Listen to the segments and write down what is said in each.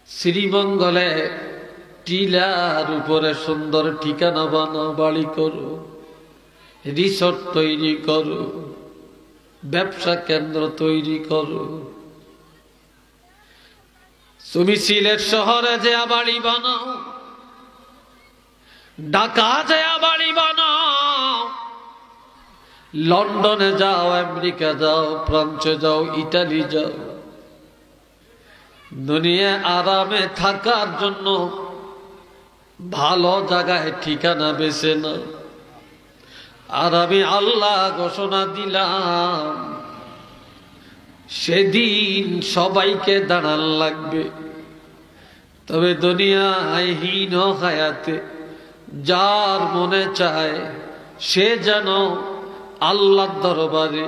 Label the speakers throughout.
Speaker 1: শ্রীমঙ্গলে টিলার উপরে সুন্দর ঠিকানা বানাও, বাড়ি করো, রিসোর্ট তৈরি করো, ব্যবসা কেন্দ্র তৈরি করো। তুমি সিলেট শহরে যে বাড়ি বানাও, ঢাকা যে বাড়ি বানাও, লন্ডনে যাও, আমেরিকা যাও, ফ্রান্সে যাও, ইটালি যাও, দুনিয়া আরামে থাকার জন্য ভালো জায়গায় ঠিকানা বেছে না। আর আমি আল্লাহ ঘোষণা দিলাম, সেদিন সবাইকে দাঁড়ান লাগবে। তবে দুনিয়ায় হীন হায়াতে যার মনে চায় সে যেন আল্লাহর দরবারে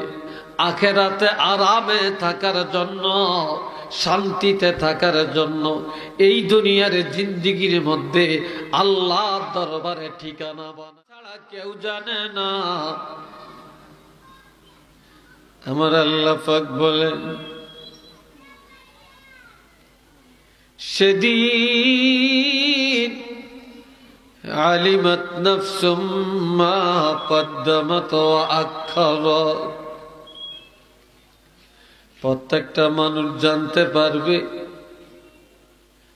Speaker 1: আখেরাতে আরামে থাকার জন্য, শান্তিতে থাকার জন্য এই দুনিয়ার জিন্দেগির মধ্যে আল্লাহর দরবারে ঠিকানা বানা ছাড়া কেউ জানে না। আমার আল্লাহ পাক বলেন, সেদিন আলিমাত নাফসুম মা কদ্দামাত ওয়া আখারাত, প্রত্যেকটা মানুষ জানতে পারবে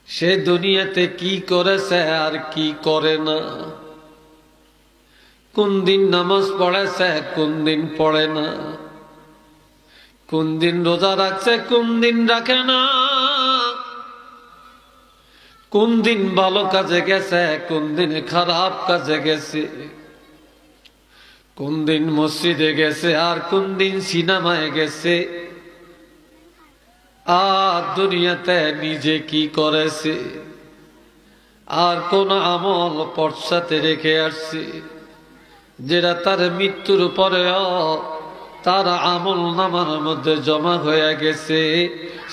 Speaker 1: সে দুনিয়াতে কি করেছে আর কি করে না, কোন দিন নামাজ পড়েছে, কোন দিন পড়ে না, কোন দিন রোজা রাখছে, কোন দিন রাখে না, কোন দিন ভালো কাজে গেছে, কোন দিন খারাপ কাজে গেছে, কোন দিন মসজিদে গেছে আর কোন দিন সিনেমায় গেছে, আর দুনিয়াতে নিজে কি করেছে, আর কোন আমল পশ্চাতে রেখে আসছে যেটা তার মৃত্যুর পরেও তার আমল নামার মধ্যে জমা হয়ে গেছে।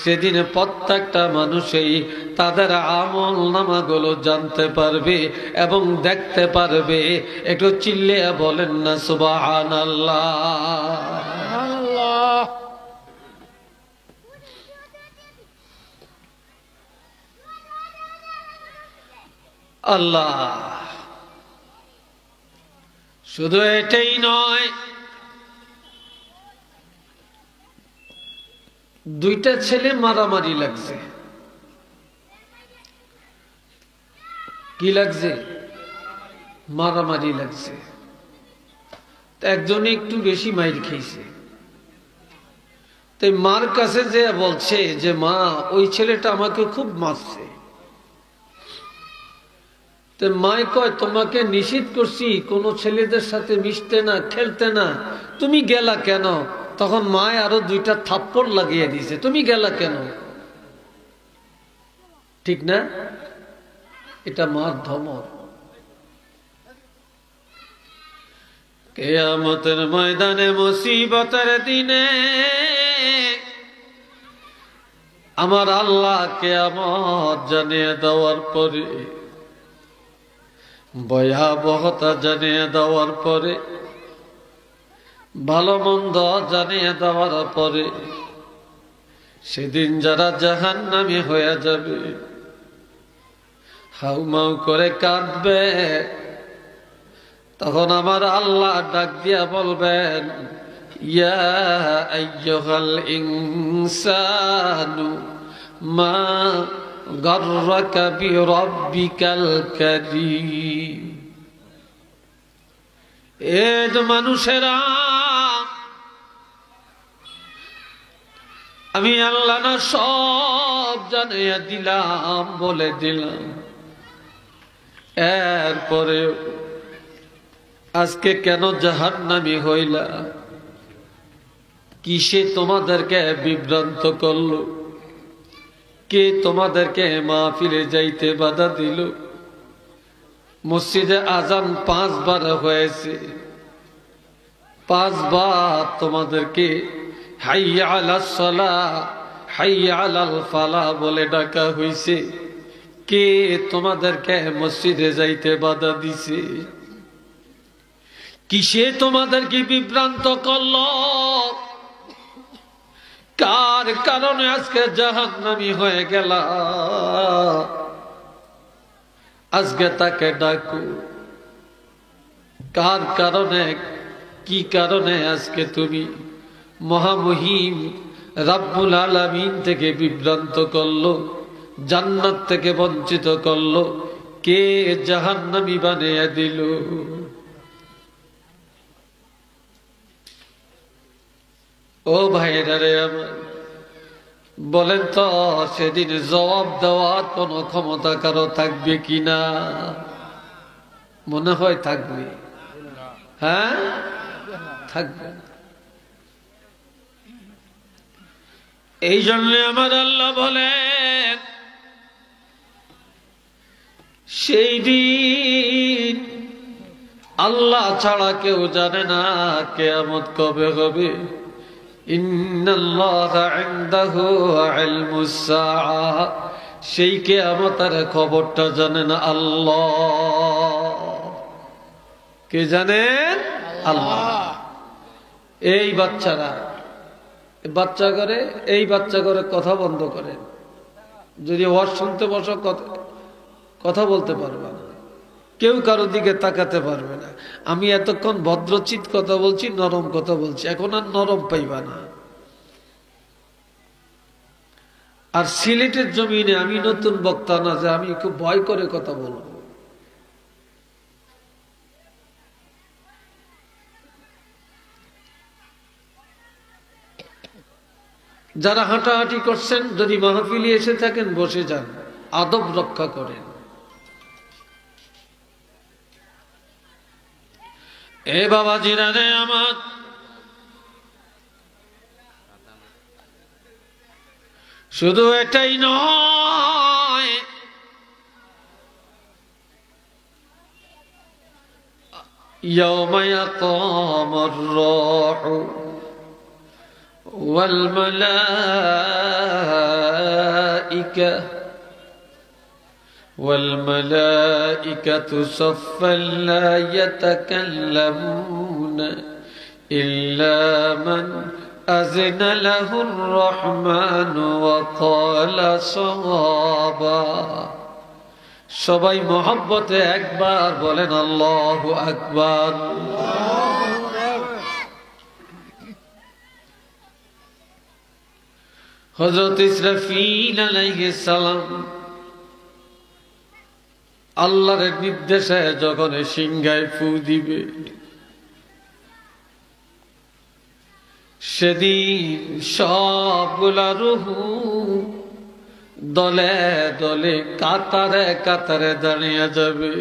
Speaker 1: সেদিন প্রত্যেকটা মানুষই তাদের আমল নামাগুলো জানতে পারবে এবং দেখতে পারবে। একটু চিল্লিয়ে বলেন না সুবহানাল্লাহ। আল্লাহ শুধু এটাই নয়, দুইটা ছেলে মারামারি লাগছে। কি লাগছে? মারামারি লাগছে। একজনে একটু বেশি মাইর খেয়েছে, তাই মার কাছে যে বলছে যে মা, ওই ছেলেটা আমাকে খুব মারছে। মায় কয়, তোমাকে নিষেধ করছি কোন ছেলেদের সাথে মিশতে না, খেলতে না, তুমি গেলা কেন? তখন মায় আরো দুইটা থাপ্পড় লাগিয়ে দিয়েছে, তুমি গেলা কেন? ঠিক না? এটা মার ধমক। কিয়ামতের ময়দানে, মুসিবতের দিনে আমার আল্লাহ কিয়ামত জানিয়ে দেওয়ার পরে, ভয়াবহতা জানিয়ে দেওয়ার পরে, ভালো মন্দ জানিয়ে দেওয়ার পরে, সেদিন যারা জাহান্নামী হয়ে যাবে, হাউমাউ করে কাঁদবে, তখন আমার আল্লাহ ডাক দিয়া বলবেন, ইয়া আইয়ুহাল ইনসানু মা গাররাকা বিরাব্বিকাল কারীম। এ মানুষেরা, আমি আল্লাহ না সব জানিয়ে দিলাম, বলে দিলাম, এরপরে আজকে কেন জাহান্নামী হইলা? কিসে তোমাদেরকে বিভ্রান্ত করলো? কে তোমাদেরকে মাহফিলে যাইতে বাধা দিল? মসজিদে আজান 5 বার হয়েছে, 5 বার তোমাদেরকে হাইয়া আলাস সালাহ, হাইয়া আলাল ফালাহ বলে ডাকা হইছে। কে তোমাদেরকে মসজিদে যাইতে বাধা দিছে? কিসে তোমাদেরকে বিভ্রান্ত করলো? কার কারণে আজকে জাহান্নামী হয়ে গেল? আজকে তাকে ডাকো। কার কারণে, কি কারণে আজকে তুমি মহামহিম রাব্বুল আলামিন থেকে বিভ্রান্ত করলো, জান্নাত থেকে বঞ্চিত করলো? কে জাহান্নামী বানিয়ে দিল? ও ভাইরা রে আমার, বলেন তো সেদিন জবাব দেওয়ার কোনো ক্ষমতা কারো থাকবে কিনা? মনে হয় থাকবে? হ্যাঁ, থাকবে না। এই জন্য আমার আল্লাহ বলেন, সেই দিন আল্লাহ ছাড়া কেউ জানে না কিয়ামত কবে হবে। ইন্নাল্লাহা ইনদাহু ইলমুস সাআহ, সেই কিয়ামতের খবরটা জানেন আল্লাহ। কে জানেন? আল্লাহ। এই বাচ্চারা বাচ্চা করে, এই বাচ্চা করে কথা বন্ধ করেন। যদি ওয়াজ শুনতে বসো কথা বলতে পারবে না, কেউ কারো দিকে তাকাতে পারবে না। আমি এতক্ষণ ভদ্রচিত কথা বলছি, নরম কথা বলছি, এখন আর নরম পাইবা না। আর সিলেটের জমিনে আমি নতুন বক্তা না যে আমি খুব ভয় করে কথা বলবো। যারা হাঁটাহাঁটি করছেন, যদি মাহফিলে এসে থাকেন বসে যান, আদব রক্ষা করেন। এ বাবা জিরানে আমার, শুধু এটাই নয়, ইয়াউমা ইয়াকুমুর রূহু ওয়াল মালাইকা والملائكة صفا لا يتكلمون إلا من أذن له الرحمن وقال صوابا। সবাই মহব্বতে একবার বলেন আল্লাহু আকবার। হযরত ইসরাফিল আলাইহিস সালাম আল্লাহর নির্দেশে যখন সিংহায় ফু দিবে, সেদিন সবগুলা রূহু দলে দলে কাতারে কাতারে দাঁড়িয়ে যাবে।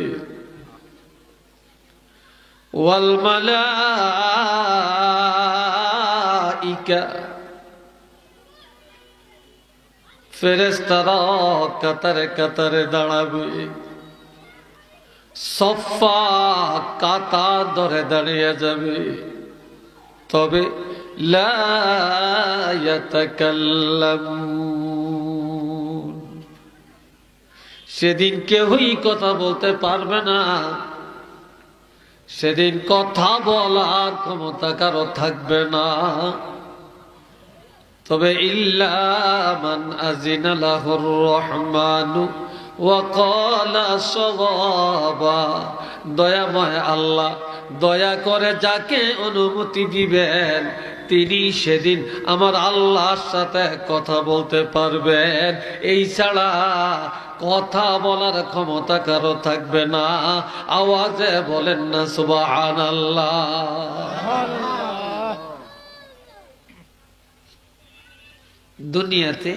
Speaker 1: ওয়াল মালাইকা, ফেরেশতারা কাতারে কাতারে দাঁড়াবে। সফা, কাতার ধরে দাঁড়িয়ে যাবে। তবে লা ইয়াতাকাল্লামুন, সেদিন কেউই কথা বলতে পারবে না। সেদিন কথা বলার ক্ষমতা কারো থাকবে না। তবে ইল্লা মান আযিনা লাহুর রহমানু ওয়া ক্বালা সাওয়াবা, দয়াময় আল্লাহ দয়া করে যাকে অনুমতি দিবেন তিনি সেদিন আমার আল্লাহর সাথে কথা বলতে পারবেন। এই ছাড়া কথা বলার ক্ষমতা কারো থাকবে না। আওয়াজে বলেন না সুবহানাল্লাহ। দুনিয়াতে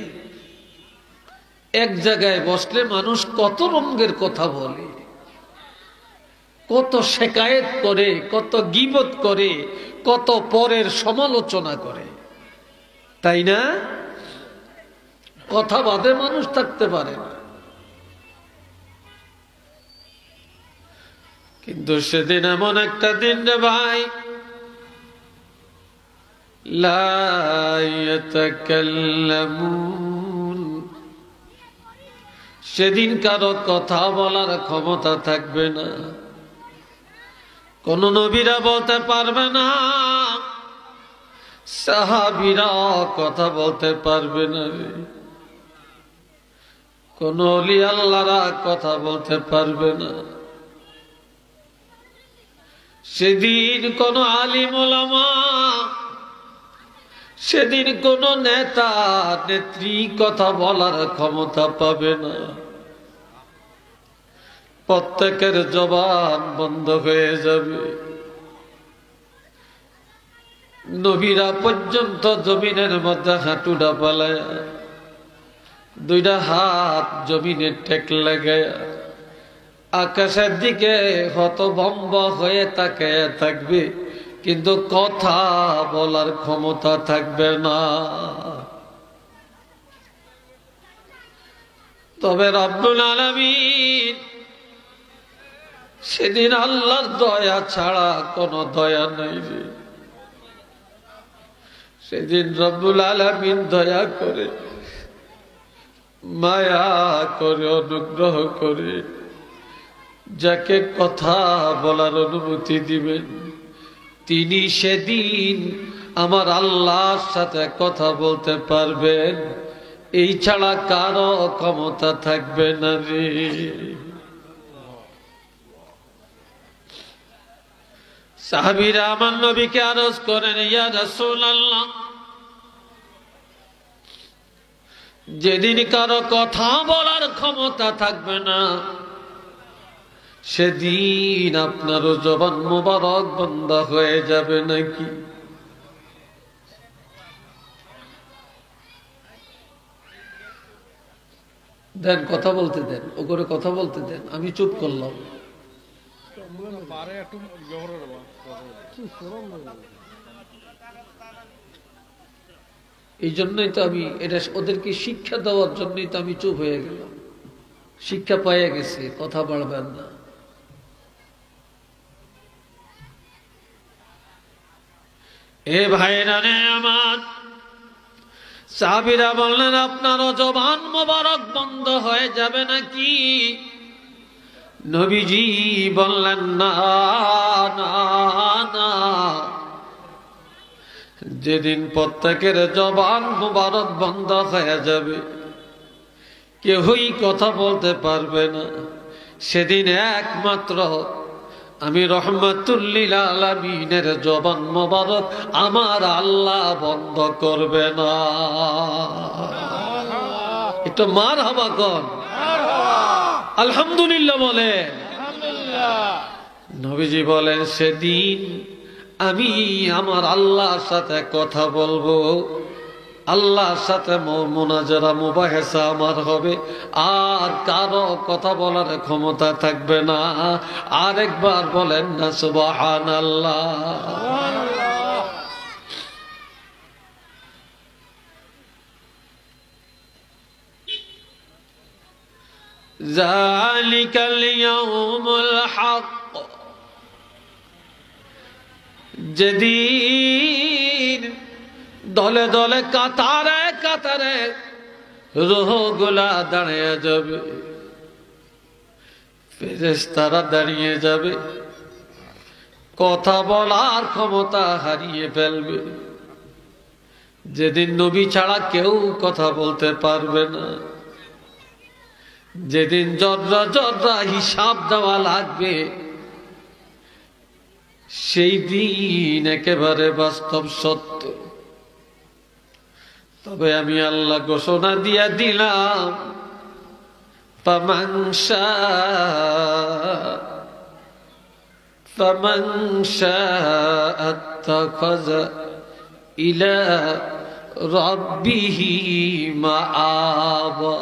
Speaker 1: এক জায়গায় বসলে মানুষ কত রঙের কথা বলে, কত শেকায়েত করে, কত গীবত করে, কত পরের সমালোচনা করে, তাই না? কথা বাদে মানুষ থাকতে পারে না। কিন্তু সেদিন এমন একটা দিন রে ভাই, লা ইয়াতাকাল্লামুন, সেদিন কারো কথা বলার ক্ষমতা থাকবে না। কোন নবীরা বলতে পারবে না সাহাবীরা কথা বলতে পারবে না, কোন ওলি আল্লাহরা কথা বলতে পারবে না। সেদিন কোন আলিম ওলামা, সেদিন কোন নেতা নেত্রী কথা বলার ক্ষমতা পাবে না। প্রত্যেকের জবান বন্ধ হয়ে যাবে। নবীরা পর্যন্ত জমিনের মধ্যে হাঁটুটা পালায়া, দুইটা হাত জমিনে টেক লাগায়া আকাশের দিকে হতভম্ব হয়ে তাকিয়ে থাকবে, কিন্তু কথা বলার ক্ষমতা থাকবে না। তবে রব্বুল আলামিন সেদিন আল্লাহর দয়া ছাড়া কোনো দয়া নাই রে। সেদিন রব্বুল আলামিন দয়া করে, মায়া করে, অনুগ্রহ করে যাকে কথা বলার অনুমতি দিবেন, তিনি সেদিন আমার আল্লাহর সাথে কথা বলতে পারবেন। এই ছাড়া কারো ক্ষমতা থাকবে না রে। সাহাবীরা আমার নবীকে আরজ করেন, ইয়া রাসূলুল্লাহ, যেদিন কারো কথা বলার ক্ষমতা থাকবে না, সেদিন আপনারও জবান মোবারক বন্ধ হয়ে যাবে নাকি? দেন, কথা বলতে দেন, ও করে কথা বলতে দেন। আমি চুপ করলাম। এই জন্যই তো আমি এটা ওদেরকে শিক্ষা দেওয়ার জন্যই তো আমি চুপ হয়ে গেলাম। শিক্ষা পাইয়া গেছি, কথা বাড়বেন না। এ ভাইরা রে আমার, সাহাবীরা বললেন, আপনারও জবান মোবারক বন্ধ হয়ে যাবে নাকি? নবীজি বললেন, না না না, যেদিন প্রত্যেকের জবান মোবারক বন্ধ হয়ে যাবে, কেউই কথা বলতে পারবে না, সেদিন একমাত্র আমি রহমাতুল লিল আলামিনের জবান মোবারক আমার আল্লাহ বন্ধ করবে না। একটু মারহাবা কোন, আলহামদুলিল্লাহ বলে। নবীজি বলেন, সেদিন আমি আমার আল্লাহর সাথে কথা বলবো, আল্লাহর সাথে মুনাজারা মুবাহিসা আমার হবে, আর কারো কথা বলার ক্ষমতা থাকবে না। আরেকবার বলেন না সুবহানাল্লাহ। যালিকাল ইয়াউমুল হক, যেদিন দলে দলে কাতারে কাতারে রূহগুলা দাঁড়িয়ে যাবে, ফেরেশতারা দাঁড়িয়ে যাবে, কথা বলার ক্ষমতা হারিয়ে ফেলবে। যেদিন নবী ছাড়া কেউ কথা বলতে পারবে না, যেদিন জর্রা জর্রা হিসাব দেওয়া লাগবে, সেই দিন একেবারে বাস্তব সত্য। তবে আমি আল্লাহ ঘোষণা দিয়া দিলাম, ফামান শাআ আত্তাখাযা ইলা রাব্বিহি মাআবা।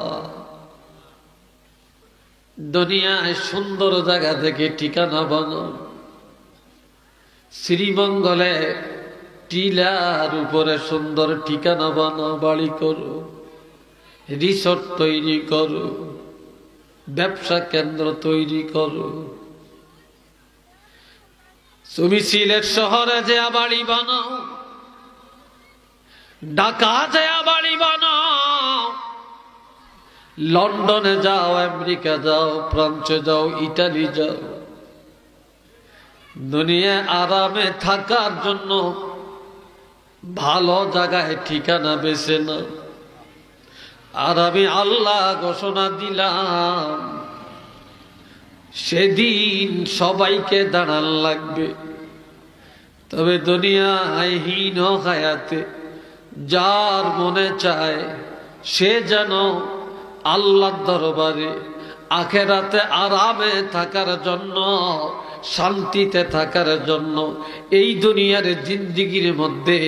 Speaker 1: দুনিয়ায় সুন্দর জায়গা থেকে ঠিকানা বানাও, শ্রীমঙ্গলে টিলার উপরে সুন্দর ঠিকানা বানাও, বাড়ি করো, রিসোর্ট তৈরি করো, ব্যবসা কেন্দ্র তৈরি করো। তুমি সিলেট শহরে যে বাড়ি বানাও, ঢাকা যে বাড়ি বানাও, লন্ডনে যাও, আমেরিকা যাও, ফ্রান্সে যাও, ইটালি যাও, দুনিয়া আরামে থাকার জন্য ভালো জায়গায় ঠিকানা বেছে না। আর আমি আল্লাহ ঘোষণা দিলাম সেদিন সবাইকে দাঁড়ান লাগবে। তবে দুনিয়ায় হীন হায়াতে যার মনে চায় সে যেন আল্লাহর দরবারে আখিরাতে আরামে থাকার জন্য, শান্তিতে থাকার জন্য এই দুনিয়ার জিন্দেগির মধ্যে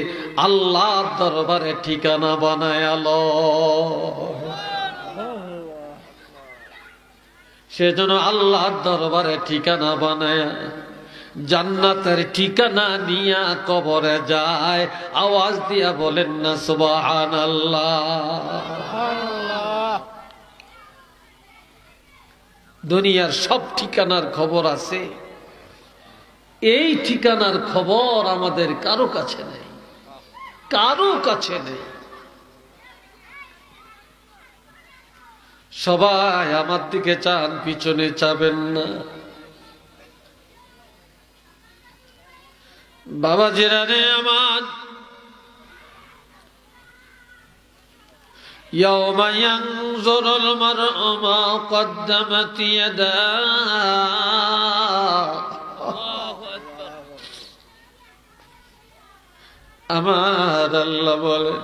Speaker 1: আল্লাহর দরবারে ঠিকানা বানায় সেজন্য আল্লাহর দরবারে ঠিকানা বানায় জান্নাতের ঠিকানা নিয়া কবরে যায়। আওয়াজ দিয়া বলেন না সুবহানাল্লাহ। দুনিয়ার সব ঠিকানার খবর আছে, এই ঠিকানার খবর আমাদের কারো কাছে নেই, কারো কাছে নেই। সবাই আমার দিকে চান, পিছনে চাবেন না। বাবাজিরা রে আমার, يوم ينظر المرء ما قدمت يداه আমার আল্লাহ বলেন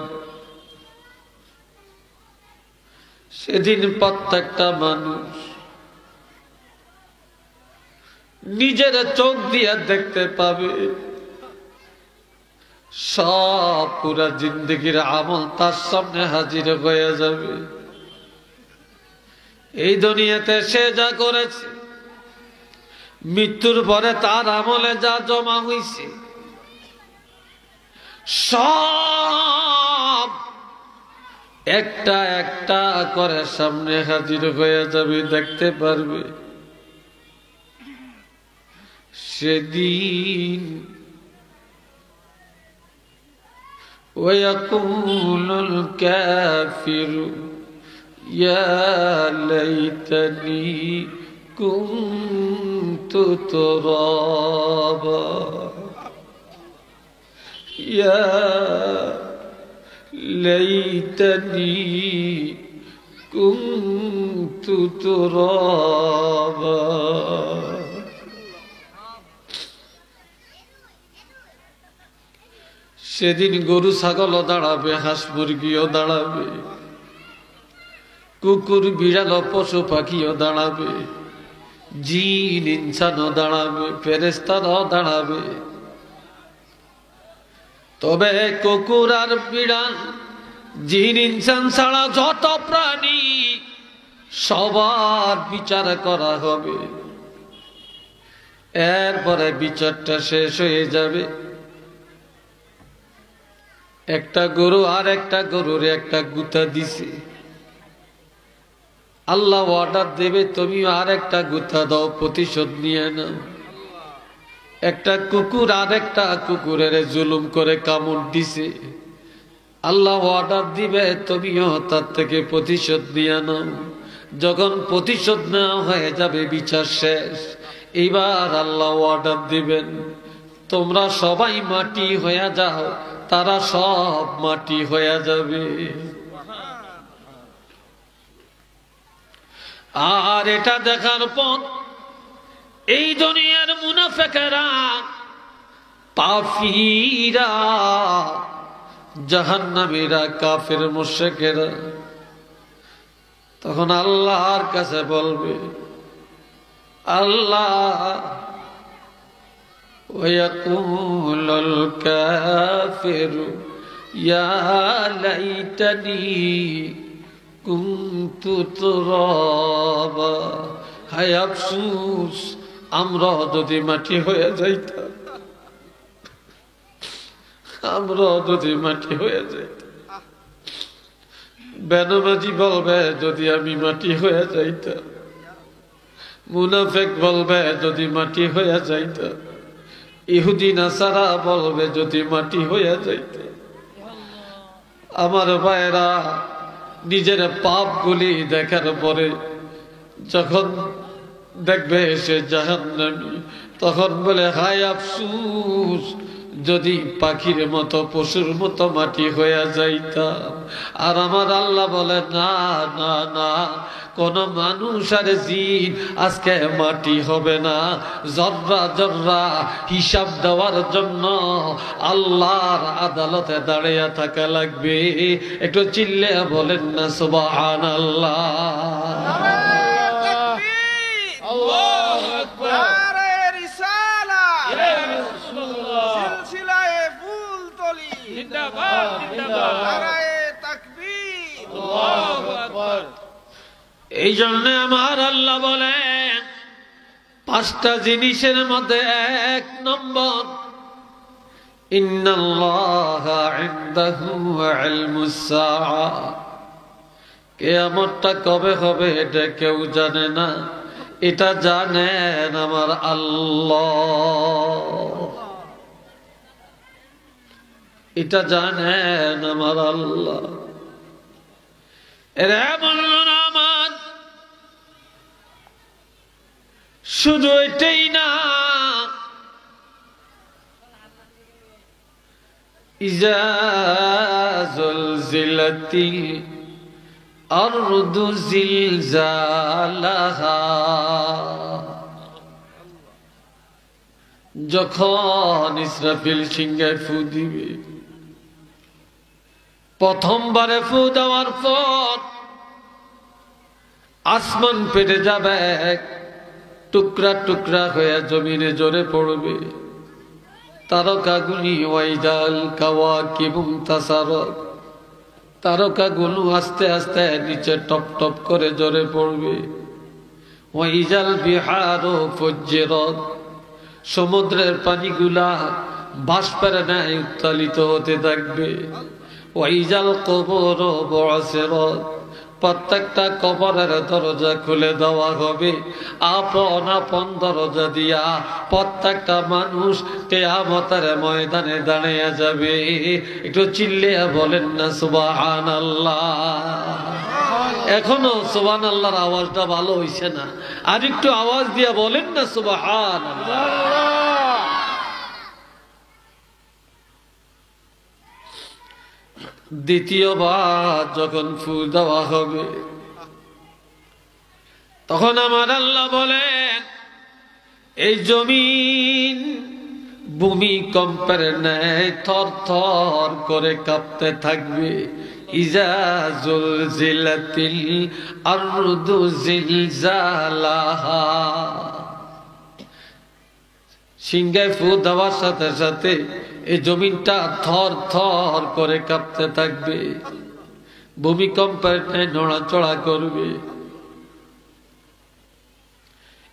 Speaker 1: সেদিন প্রত্যেকটা মানুষ নিজের চোখ দিয়ে দেখতে পাবে সব পুরা জিন্দগির আমল তার সামনে হাজির হয়ে যাবে। এই দুনিয়াতে সে যা করেছে, মৃত্যুর পরে তার আমলে যা জমা হয়েছে সব একটা একটা করে সামনে হাজির হয়ে যাবে, দেখতে পারবে। সেদিন ويقول الكافر يا ليتني كنت ترابا يا ليتني كنت ترابا সেদিন গরু ছাগলও দাঁড়াবে, হাঁস মুরগিও দাঁড়াবে, কুকুর বিড়াল পশু পাখিও দাঁড়াবে, জিন ইনসানও দাঁড়াবে, ফেরেশতারাও দাঁড়াবে। তবে কুকুর আর বিড়াল, জিন ইনসান ছাড়া যত প্রাণী সবার বিচার করা হবে। এরপরে বিচারটা শেষ হয়ে যাবে। একটা গরু আর একটা গরুর একটা গুতা দিছে, আল্লাহ অর্ডার দেবে তুমি আর একটা গুতা দাও, প্রতিশোধ নিয়ে নাও। একটা কুকুর আর একটা কুকুরের জুলুম করে কামড় দিছে, আল্লাহ অর্ডার দিবে তুমিও তার থেকে প্রতিশোধ নিয়ে নাও। যখন প্রতিশোধ নেওয়া হয়ে যাবে, বিচার শেষ, এইবার আল্লাহ অর্ডার দিবেন তোমরা সবাই মাটি হয়ে যাও। তারা সব মাটি হয়ে যাবে। আর এটা দেখার পর এই দুনিয়ার মুনাফিকরা, পাপীরা, জাহান্নামীরা, কাফের মুশরিকেরা তখন আল্লাহর কাছে বলবে, আল্লাহ ويقول الكافر يا ليتني كنت ترابا হায় আফসোস আমরা যদি মাটি হয়ে যাইতাম, আমরা যদি মাটি হয়ে যাইতাম। বেনমাজি বলবে যদি আমি মাটি হয়ে যাইতাম, মুনাফিক বলবে যদি মাটি হয়ে যাইতাম, ইহুদি নাসারা বলবে যদি মাটি হয়ে যাইত। আমার ভাইরা নিজের পাপগুলি দেখার পরে যখন দেখবে সে জাহান্নামী, তখন বলে হায় আফসোস যদি পাখির মতো পশুর মতো মাটি হয়ে যাইতাম। আর আমার আল্লাহ বলে না না না, কোন মানুষ আর জিন আজকে মাটি হবে না। জর্রা জর্রা হিসাব দেওয়ার জন্য আল্লাহর আদালতে দাঁড়িয়ে থাকা লাগবে। একটু চিল্লে বলেন না সুবহানাল্লাহ। এই জন্য আমার আল্লাহ বলেন 5টা জিনিসের মধ্যে 1 নম্বর, ইন্নাল্লাহা ইনদাহু ইলমুস সাআ, কিয়ামতটা কবে হবে এটা কেউ জানে না, এটা জানেন আমার আল্লাহ, এটা জানেন আমার আল্লাহ। এরা বললেন আমার শুধু এটাই না, ইজা যুলজিলাতিল আরদু জিলজালাহা, যখন ইসরাফিল সিংহায় ফু দিবে, প্রথমবারে ফু দেওয়ার পর আসমান ফেটে যাবে, টুকরা টুকরা হয়ে জমিনে ঝরে পড়বে। তারকাগুলি ওয়াইদাল কাওয়াকিবুম তাসারাত, তারকাগুলো আস্তে আস্তে নিচে টপ টপ করে ঝরে পড়বে। ওয়াইজাল বিহারু ফুজ্জিরাত, সমুদ্রের পানিগুলা বাষ্পের ন্যায় উত্তালিত হতে থাকবে। ওয়াইজাল কুবুর বু'সিরাত, প্রত্যেকটা কবরের দরজা খুলে দেওয়া হবে। আপন আপন দরজা দিয়া প্রত্যেকটা মানুষ কিয়ামতের ময়দানে দাঁড়িয়ে যাবে। একটু চিল্লিয়ে বলেন না সুবহানাল্লাহ। এখনো সুবহানাল্লাহর আওয়াজটা ভালো হইছে না, আর একটু আওয়াজ দিয়ে বলেন না সুবহানাল্লাহ। দ্বিতীয়বার যখন ফু দেওয়া হবে, তখন আমার আল্লাহ বলেন এই জমিন ভূমিকম্পের ন্যায় থর থর করে কাঁপতে থাকবে। ইজা যুলজিলাতিল আরদু জিলজালাহা, সিংহায় ফু দেওয়ার সাথে সাথে এই জমিনটা থর থর করে কাঁপতে থাকবে, ভূমিকম্পের ন্যায় নড়াচড়া করবে।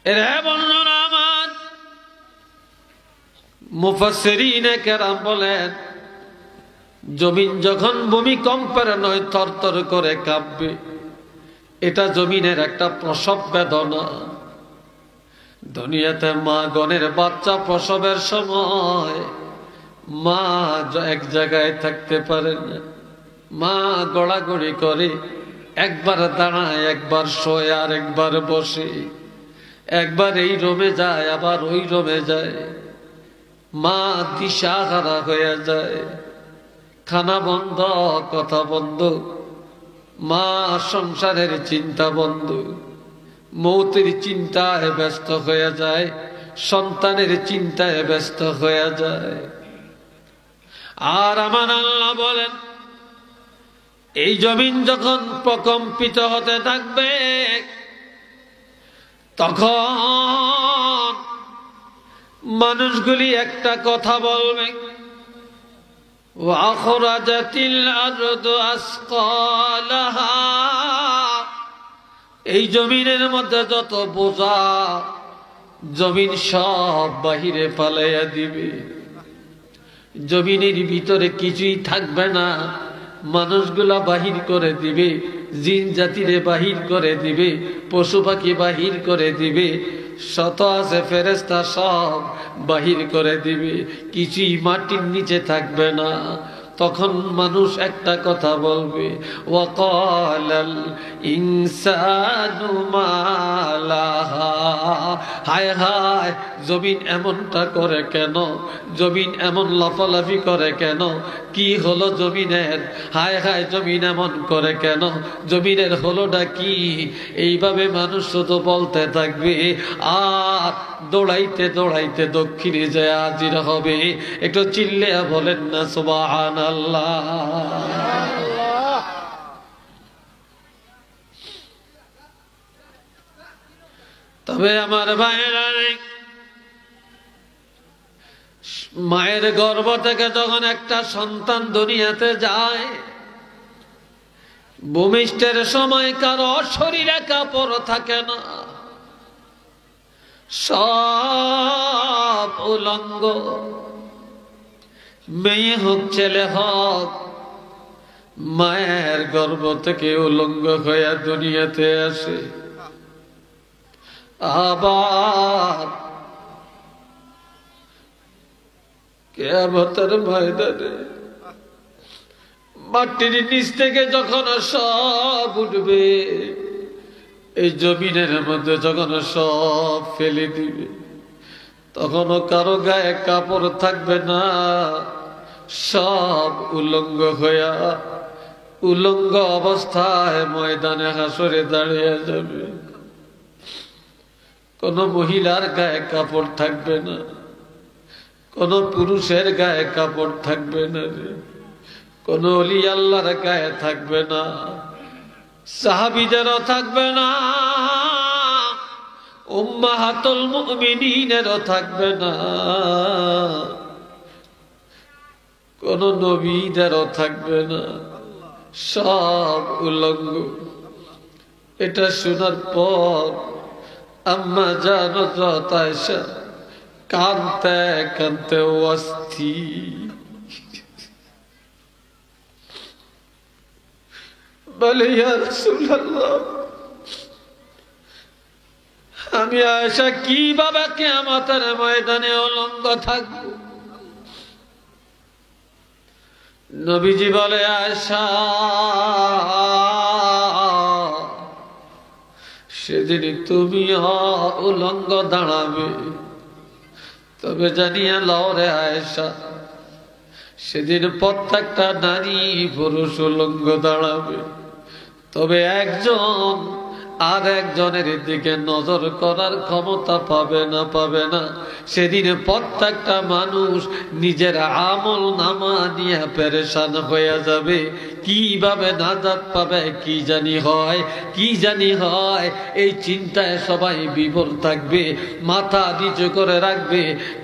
Speaker 1: এর বর্ণনা আমার মুফাসসিরিনে কেরাম বলেন, জমিন যখন ভূমিকম্পের নয় থর থর করে কাঁপবে, এটা জমিনের একটা প্রসব বেদনা। দুনিয়াতে মা গণের বাচ্চা প্রসবের সময় মা এক জায়গায় থাকতে পারে না, মা গড়াগড়ি করে, একবার দাঁড়ায়, একবার শোয়, আর একবার বসে, একবার এই রোমে যায় আবার ওই রোমে যায়। মা দিশাহারা হয়ে যায়, খানা বন্ধ, কথা বন্ধ, মা সংসারের চিন্তা বন্ধ, মৌতের চিন্তায় ব্যস্ত হয়ে যায়, সন্তানের চিন্তায় ব্যস্ত হয়ে যায়। আর আমার আল্লাহ বলেন এই জমিন যখন প্রকম্পিত হতে থাকবে, তখন মানুষগুলি একটা কথা বলবে, ওয়াখরাজাতিল আরদু আসকালাহা, এই জমিনের মধ্যে যত বোঝা জমিন সব বাহিরে পালাইয়া দিবে। জমিনের ভিতরে কিছুই থাকবে না, মানুষগুলা বাহির করে দিবে, জিন জাতিরে বাহির করে দিবে, পশু পাখি বাহির করে দিবে, শত আছে ফেরেশতা সব বাহির করে দিবে, কিছুই মাটির নিচে থাকবে না। তখন মানুষ একটা কথা বলবে, ওয়াকালাল ইনসানু মা লাহা, হায় হায় জমিন এমনটা করে কেন, জমিন এমন লাফালাফি করে কেন, কি হলো জমিনের, হায় হায় জমিন এমন করে কেন, জমিনের হলোটা কি। এইভাবে মানুষ শুধু বলতে থাকবে আর দৌড়াইতে দৌড়াইতে দক্ষিণে যায় হাজির হবে। একটু চিল্লে বলেন না সুবহানাল্লাহ। তবে আমার ভাইয়েরা, মায়ের গর্ভ থেকে যখন একটা সন্তান দুনিয়াতে যায়, ভূমিষ্ঠের সময় কারো শরীরে কাপড় থাকে না, সব উলঙ্গ। মেয়ে হোক ছেলে হোক, মায়ের গর্ভ থেকে উলঙ্গ হয়ে দুনিয়াতে আসে। আবার কিয়ামতের ময়দানে মাটির নিচ থেকে যখন সব উঠবে, এই জমিনের মধ্যে যখন সব ফেলে দিবে, তখনও কারো গায়ে কাপড় থাকবে না, সব উলঙ্গ হইয়া উলঙ্গ অবস্থায় ময়দানে হাসরে দাঁড়িয়ে যাবে। কোন মহিলার গায়ে কাপড় থাকবে না, কোন পুরুষের গায়ে কাপড় থাকবে না, কোন ওলি আল্লাহর গায়ে থাকবে না, সাহাবীদেরও থাকবে না, উম্মাহাতুল মুমিনিনেরও থাকবে না, কোন নবীদেরও থাকবে না, সব উলঙ্গ। এটা শোনার পর আম্মা জানো আয়েশা কাঁদতে কাঁদতে অস্থির, বলে ইয়া রাসূলুল্লাহ, আমি আয়েশা কিভাবে কিয়ামতের ময়দানে উলঙ্গ থাকব? নবীজি বলে, আয়েশা সেদিন তুমি উলঙ্গ দাঁড়াবে, তবে জানিয়া লও রে আয়েশা, সেদিন প্রত্যেকটা নারী পুরুষ উলঙ্গ দাঁড়াবে, তবে একজন আর একজনের দিকে নজর করার ক্ষমতা পাবে না, পাবে না। সেদিন প্রত্যেকটা মানুষ নিজের আমল নামা নিয়ে পেরেশান হয়ে যাবে, কিভাবে নাজাত পাবে কি জানি হয়, কি জানি হয়, এই চিন্তায় সবাই বিভোর থাকবে, মাথা নিচু করে রাখবে,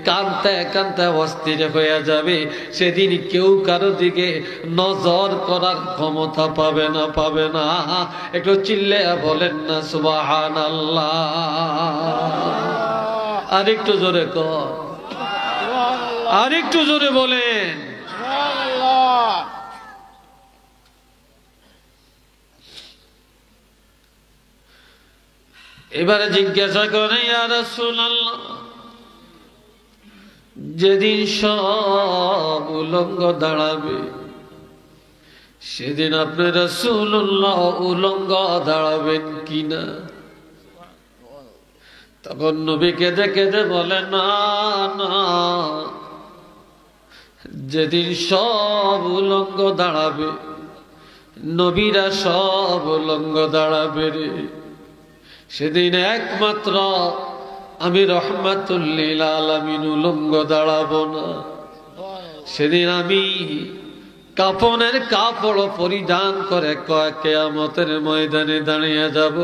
Speaker 1: কাঁদতে কাঁদতে অস্থির হয়ে যাবে। সেদিন কেউ কারো দিকে নজর করার ক্ষমতা পাবে না, পাবে না। একটু চিল্লে বলেন না সুবহানাল্লাহ। আরেকটু জোরে কর, আরেকটু জোরে বলেন। এবারে জিজ্ঞাসা করে, ইয়া রাসূলুল্লাহ, যেদিন সব উলঙ্গ দাঁড়াবে, সেদিন আপনি রাসূলুল্লাহ উলঙ্গ দাঁড়াবেন কিনা? তখন নবী কেঁদে কেঁদে বলে, না না, যেদিন সব উলঙ্গ দাঁড়াবে, নবীরা সব উলঙ্গ দাঁড়াবে রে, সেদিন একমাত্র আমি রহমাতুল লিল আলামিন উলঙ্গ দাঁড়াবো না। সেদিন আমি কাফনের কাপড় পরিধান করে কিয়ামতের ময়দানে দাঁড়িয়ে যাব।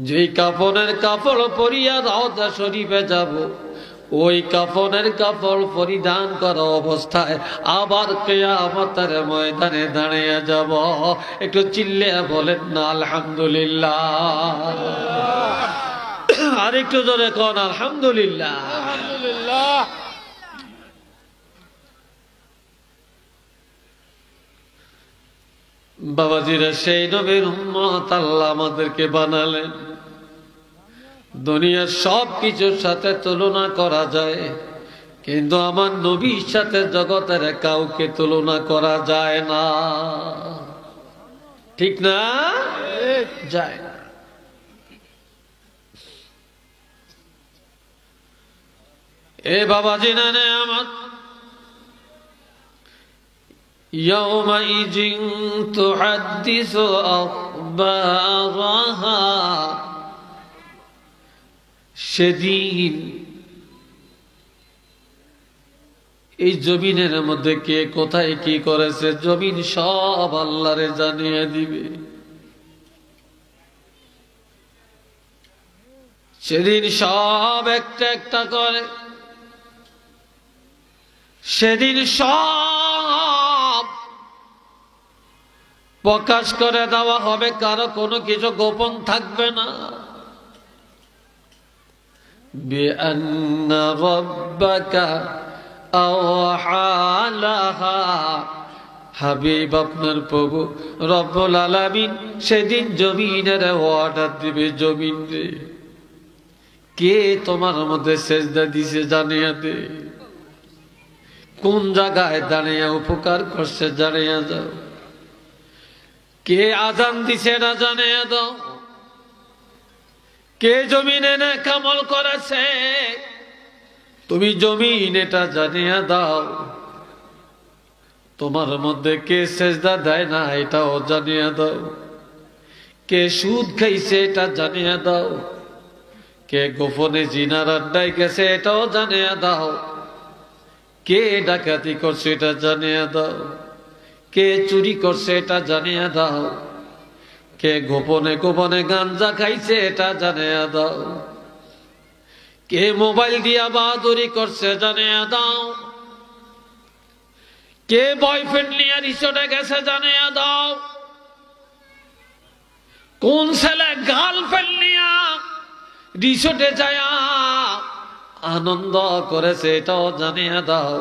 Speaker 1: যেই কাফনের কাপড় পরিয়া রওজা শরীফে যাব, ওই কাফনের কাপড় পরিধান করা অবস্থায় আবার কিয়ামতের ময়দানে দাঁড়িয়ে যাব। একটু চিল্লে বলেন না আলহামদুলিল্লাহ। আরেকটু জোরে কোন আলহামদুলিল্লাহ। আলহামদুলিল্লাহ। বাবাজিরা, সেই নবীর উম্মত আল্লাহ আমাদেরকে বানালেন। দুনিয়ার সব কিছুর সাথে তুলনা করা যায়, কিন্তু আমার নবীর সাথে জগতের কাউকে তুলনা করা যায় না, ঠিক না? যায় না। এ বাবাজি না আমার ইয়াউমাইযিন তুহাদ্দিসু আখবারাহা, সেদিন এই জমিনের মধ্যে কে কোথায় কি করেছে জমিন সব আল্লাহরে জানিয়ে দিবে। সেদিন সব একটা একটা করে, সেদিন সব প্রকাশ করে দেওয়া হবে, কারো কোনো কিছু গোপন থাকবে না। বিআন্না রাব্বাকা আওহা লাহা, হাবিব আপনার প্রভু রব্বুল আলামিন সেদিন জমিনের অর্ডার দিবে, জমিন রে কে তোমার মধ্যে সেজদা দিছে জানিয়ে দে, কোন জায়গায় দাঁড়িয়ে উপকার করছে জানিয়ে দাও, কে আজান দিছে না জানিয়ে দাও, কে জমিনে না কামল করেছে তুমি জমিন এটা জানিয়ে দাও, তোমার মধ্যে কে সেজদা দেয় না এটাও জানিয়ে দাও, কে সুদ খাইছে এটা জানিয়ে দাও, কে গোপনে জিনার আড্ডায় গেছে এটাও জানিয়ে দাও, কে ডাকাতি করছে এটা জানিয়ে দাও, কে চুরি করছে এটা জানিয়ে দাও, কে গোপনে গোপনে গাঞ্জা খাইছে এটা জানিয়ে দাও, কে মোবাইল দিয়া বাহাদুরি করছে জানিয়ে দাও, কে বয়ফ্রেন্ড নিয়ে রিসোর্টে গেছে জানিয়ে দাও, কোন ছেলে গার্লফ্রেন্ড নিয়ে রিসোর্টে যায় আনন্দ করেছে এটাও জানিয়ে দাও।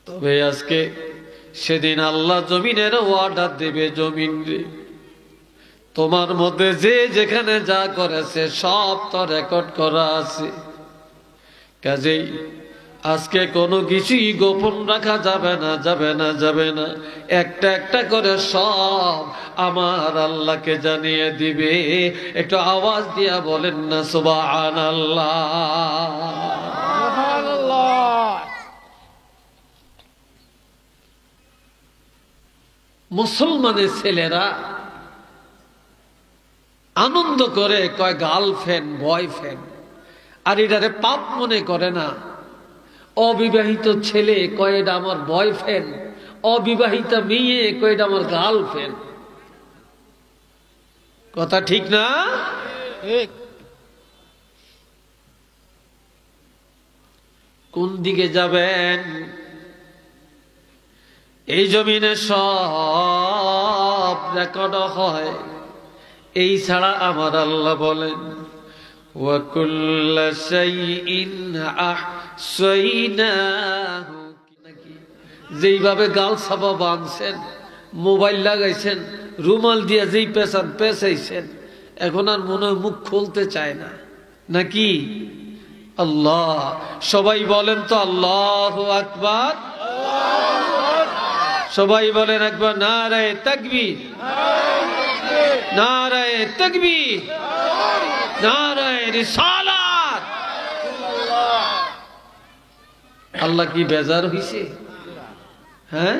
Speaker 1: তবে আজকে সেদিন আল্লাহ জমিনের অর্ডার দেবে, জমিন রে তোমার মধ্যে যে যেখানে যা করেছে সব তো রেকর্ড করা আছে, কাজেই আজকে কোনো কিছুই গোপন রাখা যাবে না, যাবে না, যাবে না, একটা একটা করে সব আমার আল্লাহকে জানিয়ে দিবে। একটু আওয়াজ দিয়া বলেন না সুবহানাল্লাহ। মুসলমানের ছেলেরা আনন্দ করে কয় গার্লফ্রেন্ড বয়ফ্রেন্ড, আর এটারে পাপ মনে করে না। অবিবাহিত ছেলে কয় এটা আমার বয়ফ্রেন্ড, অবিবাহিতা মেয়ে কয় এটা আমার গার্লফ্রেন্ড। কথা ঠিক না? কোন দিকে যাবেন? এই জমিনে সব রেকর্ড হয়, এই ছাড়া আমার আল্লাহ বলেন ওয়াকুল্লা শাইইন আহসাইনাহু, যেইভাবে গাল ছাপা বাঁধছেন, মোবাইল লাগাইছেন, রুমাল দিয়ে যেই পেছান পেছাইছেন, এখন আর মনে হয় মুখ খুলতে চায় না নাকি? আল্লাহ সবাই বলেন তো আল্লাহু আকবার, সবাই বলেন একবার নারায়ে তাকবীর, নারায়ে তাকবীর, নারায়ে রিসালাত। আল্লাহ কি বেজার হইছে? হ্যাঁ,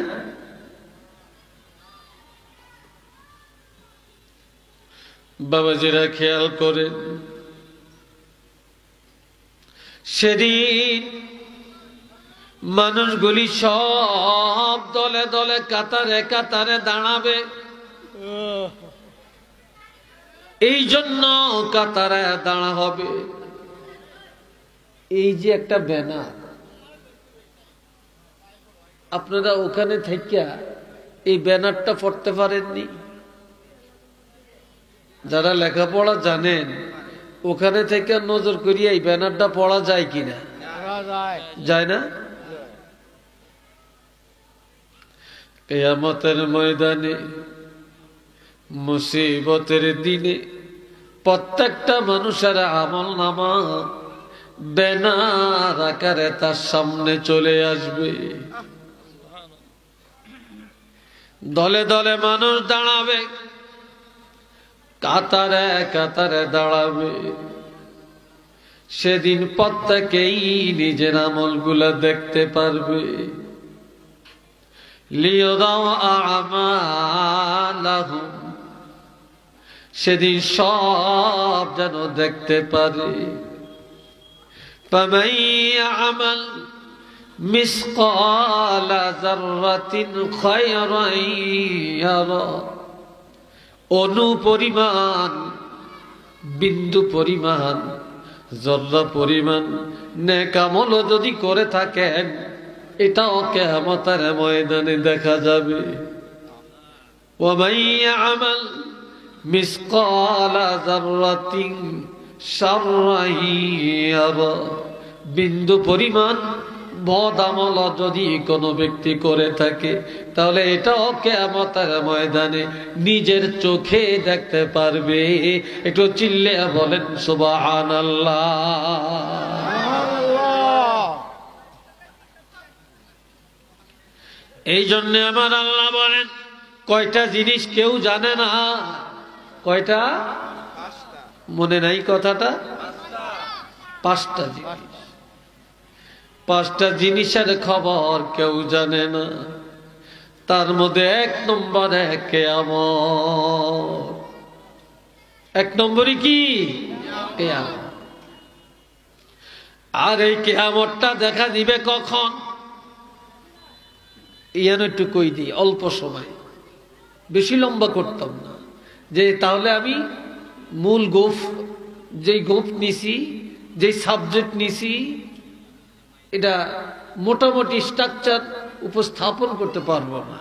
Speaker 1: বাবাজিরা খেয়াল করেন, সেদিন মানুষগুলি সব দলে দলে কাতারে কাতারে দাঁড়াবে। এই জন্য কাতারে দাঁড়া হবে। এই যে একটা ব্যানার, আপনারা ওখানে থেকে এই ব্যানারটা পড়তে পারেননি? যারা লেখাপড়া জানেন ওখানে থেকে নজর করিয়া এই ব্যানারটা পড়া যায় কিনা? যায় না? কিয়ামতের ময়দানে মুসিবতের দিনে প্রত্যেকটা মানুষের আমলনামা ব্যানার আকারে তার সামনে চলে আসবে। দলে দলে মানুষ দাঁড়াবে, কাতারে কাতারে দাঁড়াবে। সেদিন প্রত্যেকেই নিজের আমলগুলো দেখতে পারবে। লিয়ারাউ আমালাহুম, সেদিন সব যেন দেখতে পারে। ফামান ইয়ামাল মিসকালা যাররাতিন খায়রান ইয়ারা, অণু পরিমাণ, বিন্দু পরিমাণ, যর্রা পরিমাণ নেক আমল যদি করে থাকেন, এটাও কিয়ামতের ময়দানে দেখা যাবে। ওয়া মান ইয়ামাল মিসকালা যাররাতিন শাররান ইয়ারা, বিন্দু পরিমাণ বদ আমল যদি কোনো ব্যক্তি করে থাকে, তাহলে এটাও কিয়ামতের ময়দানে নিজের চোখে দেখতে পারবে। একটু চিল্লে বলেন সুবহানাল্লাহ। এই জন্য আমার আল্লাহ বলেন, কয়টা জিনিস কেউ জানে না। কয়টা? মনে নাই কথাটা? পাঁচটা জিনিস। পাঁচটা জিনিসের খবর কেউ জানে না। তার মধ্যে এক নম্বরে কিয়ামত। এক নম্বরই কি? কিয়ামত। আর এই কিয়ামতটা দেখা দিবে কখন? ইয়ান একটু কই দিই অল্প সময়, বেশি লম্বা করতাম না, যে তাহলে আমি মূল যেই গোফ নিছি, যেই সাবজেক্ট নিছি, এটা মোটামুটি স্ট্রাকচার উপস্থাপন করতে পারবো না।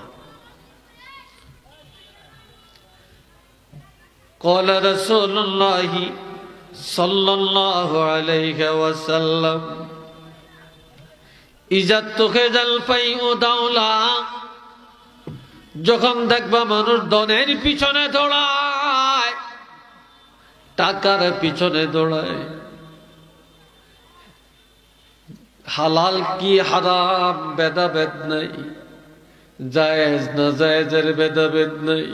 Speaker 1: قال رسول الله صلى الله عليه وسلم إذا اتخذ الفيء دولة, যখন দেখবা মানুষ ধনের পিছনে দৌড়ায়, টাকার পিছনে দৌড়ায়, হালাল কি হারাম ভেদাভেদ নাই, জায়েজ না জায়েজের ভেদাভেদ নাই,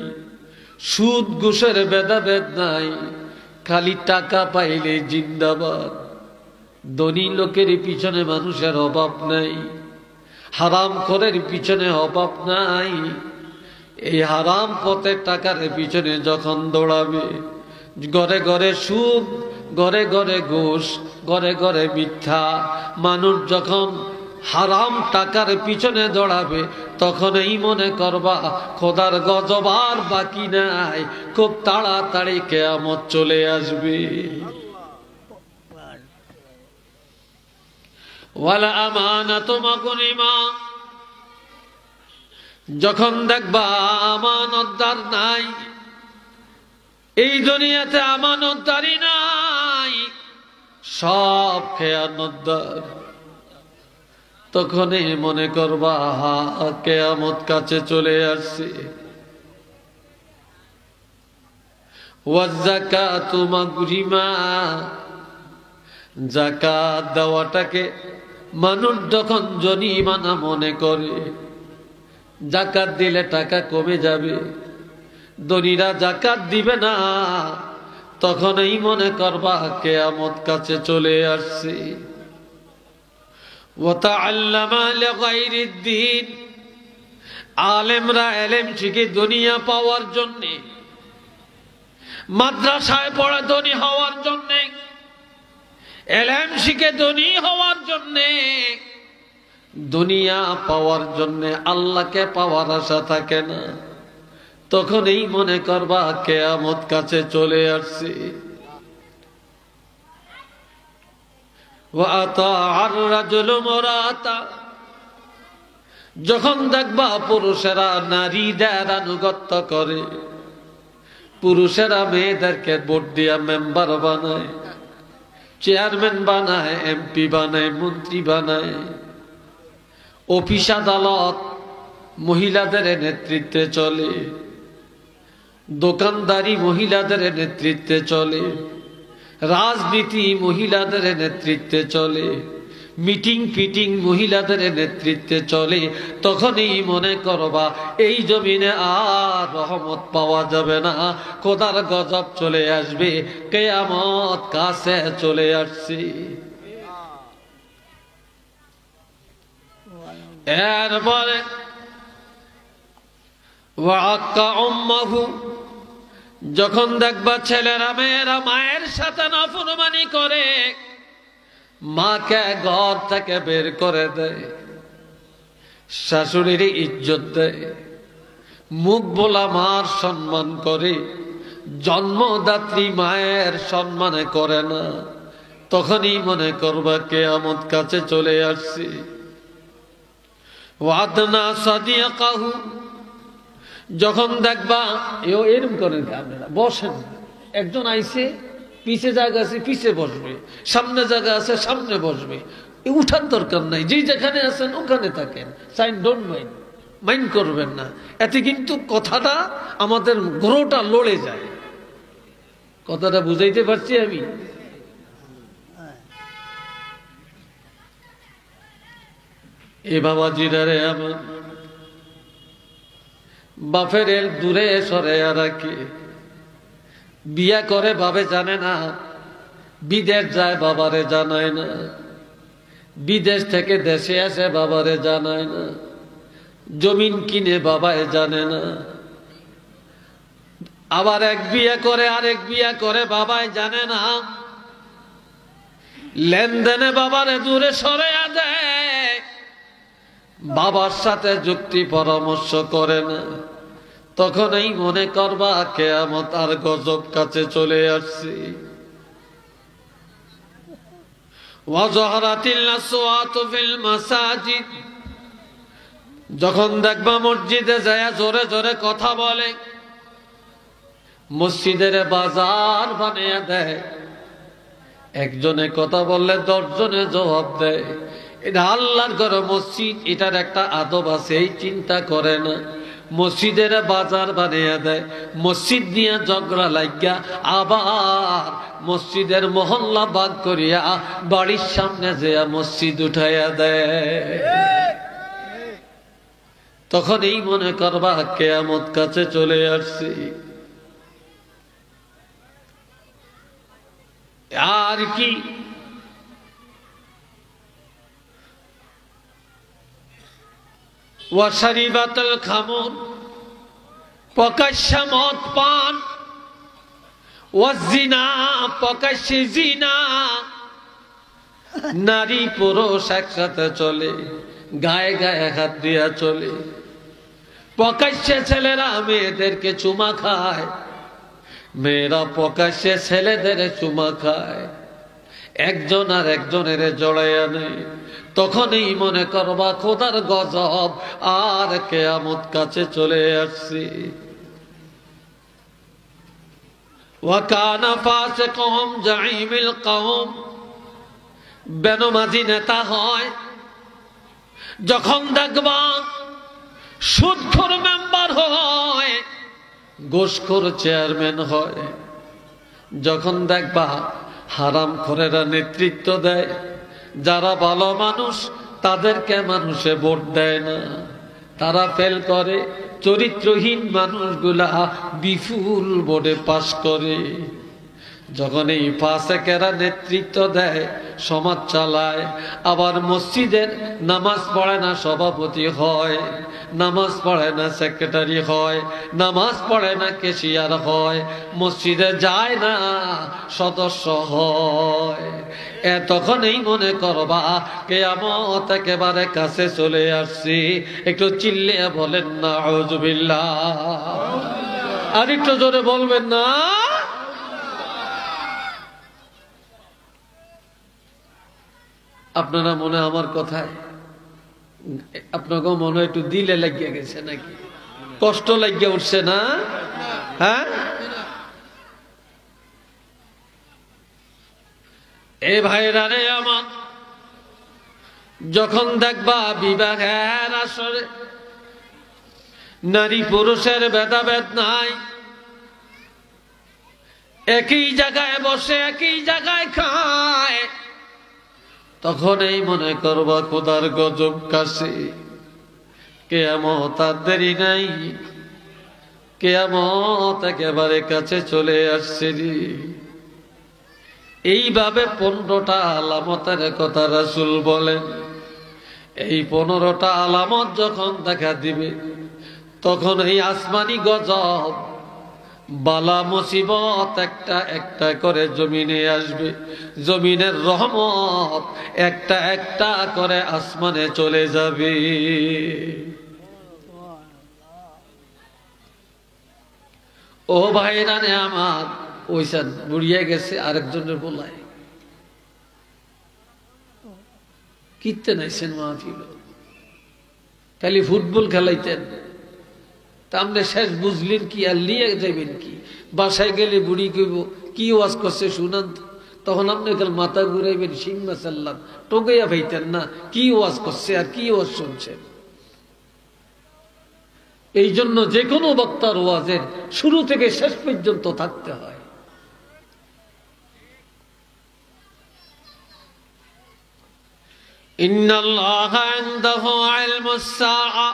Speaker 1: সুদ ঘুষের ভেদাভেদ নাই, খালি টাকা পাইলে জিন্দাবাদ। ধনী লোকের পিছনে মানুষের অভাব নাই, হারাম খোরের পিছনে অভাব নাই। এই হারাম পথে টাকার পিছনে যখন দৌড়াবে, ঘরে ঘরে সুদ, ঘরে ঘরে ঘুষ, ঘরে ঘরে মিথ্যা, মানুষ যখন হারাম টাকার পিছনে দৌড়াবে, তখন এই মনে করবা খোদার গজব আর বাকি নাই, খুব তাড়াতাড়ি কিয়ামত চলে আসবে। ওয়ালা আমানাতু মাগনিমা, যখন দেখবা আমানতদার নাই, এই দুনিয়াতে আমানতদারি নাই, সব খেয়ানতদার, তখনই মনে করবা কিয়ামত কাছে চলে আসছে। ওয়াযাকাতু মাগরিমা, যাকাত দেওয়াটাকে মানুষ যখন জরিমানা মনে করে, যাকাত দিলে টাকা কমে যাবে, ধনীরা যাকাত দিবে না, তখন এই মনে করবা কিয়ামত কাছে চলে আসছে। ওয়াতাআল্লামা লিগাইরিদ দ্বীন, আলেমরা ইলম শিখে দুনিয়া পাওয়ার জন্য, মাদ্রাসায় পড়ে ধনী হওয়ার জন্য, ইলম শিখে ধনী হওয়ার জন্য, দুনিয়া পাওয়ার জন্য, আল্লাহকে পাওয়ার আশা থাকে না, তখন এই মনে করবা কিয়ামত কাছে চলে আসছে। ওয়াতাআর রাজুলু মুরাতা, যখন দেখবা পুরুষেরা নারীদের আনুগত্য করে, পুরুষেরা মেয়েদেরকে ভোট দিয়া মেম্বার বানায়, চেয়ারম্যান বানায়, এমপি বানায়, মন্ত্রী বানায়, অফিস আদালত মহিলাদের নেতৃত্বে চলে, দোকানদারি মহিলাদের নেতৃত্বে চলে, রাজনীতি মহিলাদের নেতৃত্বে চলে, মিটিং ফিটিং মহিলাদের নেতৃত্বে চলে, তখনই মনে করবা এই জমিনে আর রহমত পাওয়া যাবে না, খোদার গজব চলে আসবে, কিয়ামত কাছে চলে আসছে। এরপরে ওয়াক্কা উম্মাহু, যখন দেখবা ছেলেরা মেয়েরা মায়ের সাথে নাফরমানি করে, মাকে ঘর থেকে বের করে দেয়, শাশুড়ির ইজ্জত দেয়, মুখ বলা মার সম্মান করে, জন্মদাত্রী মায়ের সম্মান করে না, তখনই মনে করবা কিয়ামত কাছে চলে আসছে। ওয়াদনা সাদিয়াকাহু, যখন দেখবা এরকম করেন আপনারা, বসেন, একজন আইছে পিছে জায়গা আছে পিছে বসবে, সামনে জায়গা আছে সামনে বসবে, উঠার দরকার নাই, যে যেখানে আছেন ওখানে থাকেন, সাইন ডোন্ট মাইন্ড, মাইন্ড করবেন না। এতে কিন্তু কথাটা আমাদের গ্রহটা লড়ে যায়। কথাটা বুঝাইতে পারছি আমি? এ বাবাজিরা রে আমার, বাপের দূরে সরে রাখে, বিয়া করে বাবে জানে না, বিদেশ যায় বাবারে জানায় না, বিদেশ থেকে দেশে আসে বাবারে জানায় না, জমিন কিনে বাবায় জানে না, আবার এক বিয়ে করে আরেক বিয়ে করে বাবায় জানে না, লেনদেনে বাবারে দূরে সরে দেয়, বাবার সাথে যুক্তি পরামর্শ করে না, তখনই মনে করবা কিয়ামত আর গজব কাছে চলে আসছে। ওয়াজহারাতিল আসওয়াতু ফিল মাসাজিদ, যখন দেখবা মসজিদে যায় জোরে জোরে কথা বলে, মসজিদের বাজার বানিয়ে দেয়, একজনে কথা বললে 10 জনে জবাব দেয়। এটা আল্লাহর ঘর মসজিদ, এটার একটা আদব আছে, এই চিন্তা করে না, মসজিদের বাজার বানিয়ে দেয়, মসজিদ নিয়ে ঝগড়া লাগিয়া আবার মসজিদের মহল্লা ভাগ করিয়া বাড়ির সামনে যে মসজিদ উঠাইয়া দেয়, তখন এই মনে করবা কিয়ামত কাছে চলে আসছে। আর কি ওয়াশারিবাতুল খামর, প্রকাশ্যে মদ পান, ওয়াজিনা, প্রকাশ্যে জিনা, নারী পুরুষ একসাথে চলে, গায়ে গায়ে হাত দিয়া চলে, প্রকাশ্যে ছেলেরা মেয়েদেরকে চুমা খায়, মেয়েরা প্রকাশ্যে ছেলেদের চুমা খায়, একজন আর একজনের জড়াইয়া নেই, তখনই মনে করবা খোদার গজব আর কিয়ামত কাছে চলে আসছে। ওয়া কানা ফাসিকুহুম জাঈমিল কওম, বেনমাজি নেতা হয়, যখন দেখবা সুদখোর মেম্বার হয়, ঘুষখোর চেয়ারম্যান হয়, যখন দেখবা হারামখোরেরা নেতৃত্ব দেয়, যারা ভালো মানুষ তাদেরকে মানুষে ভোট দেয় না, তারা ফেল করে, চরিত্রহীন মানুষগুলা বিপুল ভোটে পাস করে, যখন এই ফাসেকেরা নেতৃত্ব দেয়, সমাজ চালায়, আবার মসজিদের নামাজ পড়ে না সভাপতি হয়, নামাজ পড়ে না সেক্রেটারি হয়, নামাজ পড়ে না ক্যাশিয়ার হয়, মসজিদে যায় না সদস্য হয়, তখনই মনে করবা কিয়ামত একেবারে কাছে চলে আসছে। একটু চিল্লিয়ে বলেন না আউযুবিল্লাহ, আর একটু জোরে বলবেন না। আপনারা মনে আমার কথায় আপনাকে মনে হয় একটু দিলে লাগিয়ে গেছে নাকি, কষ্ট লাগিয়ে উঠছে না? হ্যাঁ, এ ভাইরা রে আমার, যখন দেখবা বিবাহের আসরে নারী পুরুষের ভেদাভেদ নাই, একই জায়গায় বসে একই জায়গায় খায়, তখনই মনে করবা খোদার গজব কাছে, কিয়ামত আর দেরি নাই, কিয়ামত একেবারে কাছে চলে আসছে রে। এইভাবে 15টা আলামতের কথা রাসূল বলেন। এই 15টা আলামত যখন দেখা দিবে, তখন এই আসমানি গজব বালা মুসিবত একটা একটা করে জমিনে আসবে। জমিনের রহমত একটা একটা করে আসমানে চলে যাবে। ও ভাইরা রে আমার, ওইসান বুড়িয়ে গেছে, আরেকজনের বলায় কিনতে নাইছেন মাহফিল, খালি ফুটবল খেলাইতেন। তামনে শেষ বুঝলেন কি আর লিয়ে যাবেন কি? বাসায় গেলে বুড়ি কইব কি ওয়াজ করছে শুনান, তখন আপনি কাল মাথা ঘুরাইবেন, সিং মাসাল্লাম টোকাইয়া ভাইতেন না কি ওয়াজ করছে আর কি ওয়াজ শুনছেন। এই জন্য যে কোনো বক্তার ওয়াজের শুরু থেকে শেষ পর্যন্ত থাকতে হয়। ইন্নাল্লাহা ইনদাহু ইলমুস সাআ,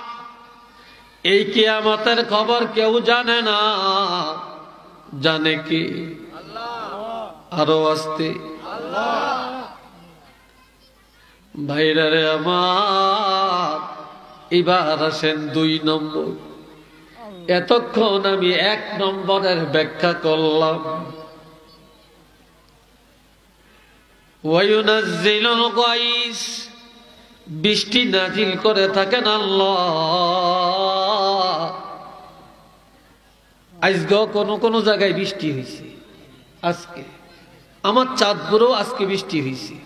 Speaker 1: এই কিয়ামতের খবর কেউ জানে না, জানে কি আল্লাহ। আরো আস্তে আল্লাহ। ভাইরা রে আমার, এবার আসেন 2 নম্বর। এতক্ষণ আমি 1 নম্বরের ব্যাখ্যা করলাম। ওয়ায়ুনাজ্জিলুল গায়স, বৃষ্টি নাজিল করে থাকেন আল্লাহ। আজকে কোন জায়গায় বৃষ্টি হয়েছে, আজকে আমার চাঁদপুরেও আজকে বৃষ্টি হয়েছে,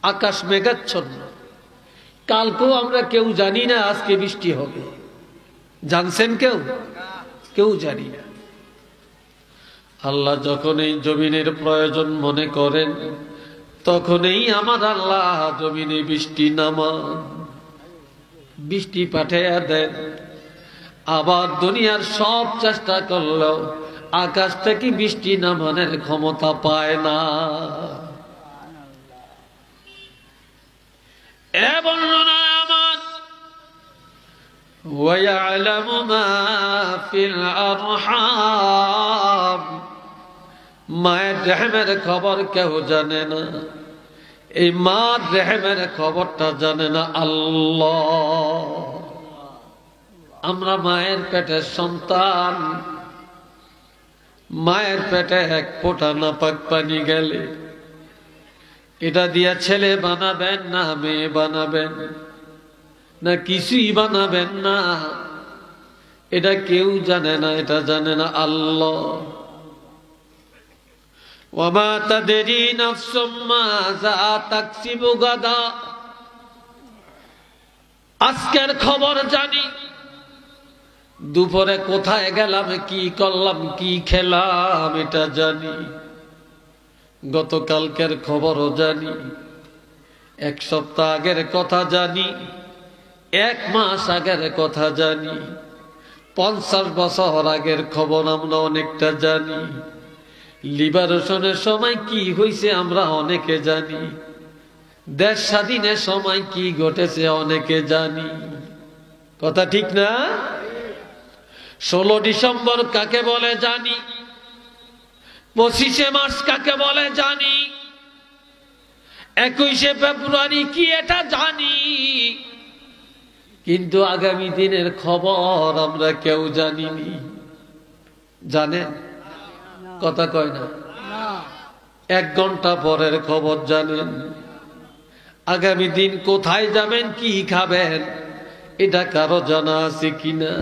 Speaker 1: আকাশ মেঘাচ্ছন্ন। কালকেও আমরা কেউ জানি না আজকে বৃষ্টি হবে, জানছেন কেউ? কেউ জানি না। আল্লাহ যখন এই জমিনের প্রয়োজন মনে করেন, তখনই আমার আল্লাহ জমিনে বৃষ্টি নামান, বৃষ্টি পাঠাইয়া দেন। আবার দুনিয়ার সব চেষ্টা করলেও আকাশ থেকে বৃষ্টি নামানোর ক্ষমতা পায় না। وَيَعْلَمُ مَا فِي الْأَرْحَامِ, মায়ের রেহেমের খবর কেউ জানে না, এই মার রেহেমের খবরটা জানে না আল্লাহ। আমরা মায়ের পেটের সন্তান, মায়ের পেটে 1 ফোঁটা নাপাক পানি গেলে এটা দিয়া ছেলে বানাবেন না মেয়ে বানাবেন না কিছুই বানাবেন না, এটা কেউ জানে না, এটা জানে না আল্লাহ। ওয়ামা তাদরি নাফসুম মাযা তাকসিবু গাদা, আজকের খবর জানি, দুপুরে কোথায় গেলাম, কি করলাম, কি খেলাম এটা জানি, গতকালকের খবরও জানি, 1 সপ্তাহ আগের কথা জানি, 1 মাস আগের কথা জানি, 50 বছর আগের খবর আমরা অনেকটা জানি, লিবারেশনের সময় কি হয়েছে আমরা অনেকে জানি, দেশ স্বাধীনের সময় কি ঘটেছে অনেকে জানি। কথা ঠিক না? 16 ডিসেম্বর কাকে বলে জানি, 25শে মার্চ কাকে বলে জানি, 21শে ফেব্রুয়ারি কি এটা জানি, কিন্তু আগামী দিনের খবর আমরা কেউ জানিনি। জানেন? কথা কয় না। 1 ঘন্টা পরের খবর জানেন, আগামী দিন কোথায় যাবেন, কি খাবেন, এটা কারো জানা আছে কিনা?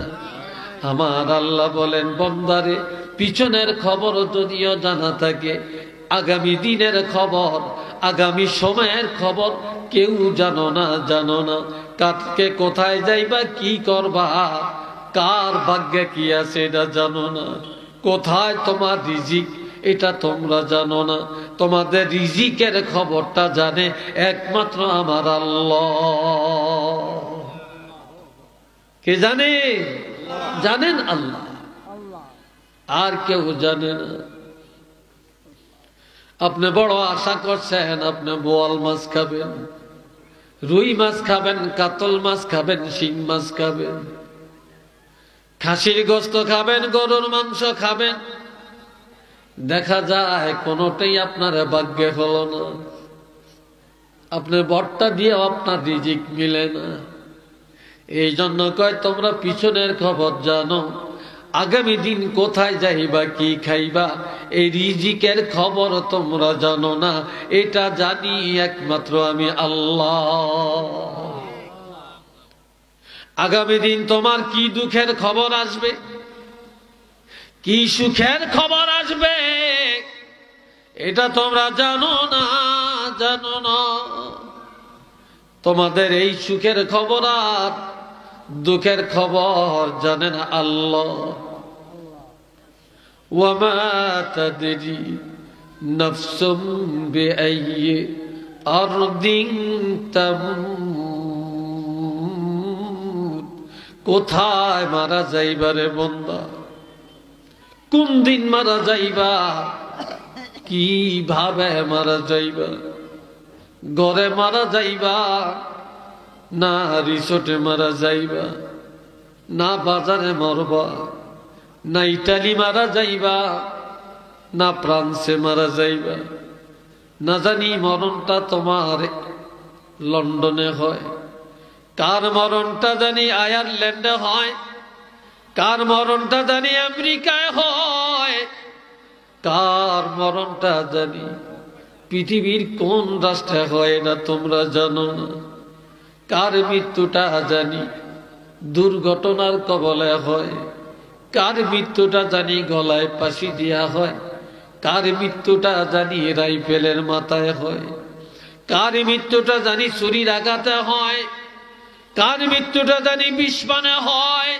Speaker 1: আমার আল্লাহ বলেন, বান্দারে পিছনের খবর যদিও জানা থাকে, আগামী দিনের খবর, আগামী সময়ের খবর কেউ জানো না, জানো না। কাকে কোথায় যাইবা, কি করবা, কার ভাগ্যে কি আছে এটা জানো না, কোথায় তোমার রিজিক এটা তোমরা জানো না। তোমাদের রিজিকের খবরটা জানে একমাত্র আমার আল্লাহ। কে জানে? জানেন আল্লাহ, আর কেউ জানে না। আপনি বড় আশা করছেন আপনি বোয়াল মাছ খাবেন, রুই মাছ খাবেন, কাতল মাছ খাবেন, শিং মাছ খাবেন, খাসির গোশত খাবেন, গরুর মাংস খাবেন। দেখা যায় কোনোটাই আপনার ভাগ্যে হলো না। আপনার বর্তা দিয়ে আপনার রিজিক মিলে না। এই জন্য কয় তোমরা পিছনের খবর জানো, আগামী দিন কোথায় যাইবা, কি খাইবা, এই রিজিকের খবর তোমরা জানো না। এটা জানি একমাত্র আমি আল্লাহ। আগামী দিন তোমার কি দুঃখের খবর আসবে, কি সুখের খবর আসবে, এটা তোমরা জানো না, জানো না। তোমাদের এই সুখের খবর আর দুঃখের খবর জানেন আল্লাহ। ওয়ামা তাদরি নাফসুম বিআইয়ি আরদিন তামুত। কোথায় মারা যাইবা রে বান্দা, কোন দিন মারা যাইবা, কিভাবে মারা যাইবা? ঘরে মারা যাইবা না রিসোর্টে মারা যাইবা, না বাজারে মরবা, না ইটালি মারা যাইবা, না ফ্রান্সে মারা যাইবা, না জানি মরণটা তোমার লন্ডনে হয়, কার মরণটা জানি আয়ারল্যান্ডে হয়, কার মরণটা জানি আমেরিকায় হয়, কার মরণটা জানি পৃথিবীর কোন রাষ্ট্রে হয় না তোমরা জানো না। কার মৃত্যুটা জানি দুর্ঘটনার কবলে হয়, কার মৃত্যুটা জানি গলায় ফাঁসি দেয়া হয়, কার মৃত্যুটা জানি রাইফেলের মাথায় হয়, কার মৃত্যুটা জানি ছুরির আঘাতে হয়, কার মৃত্যুটা জানি বিস্ফানে হয়,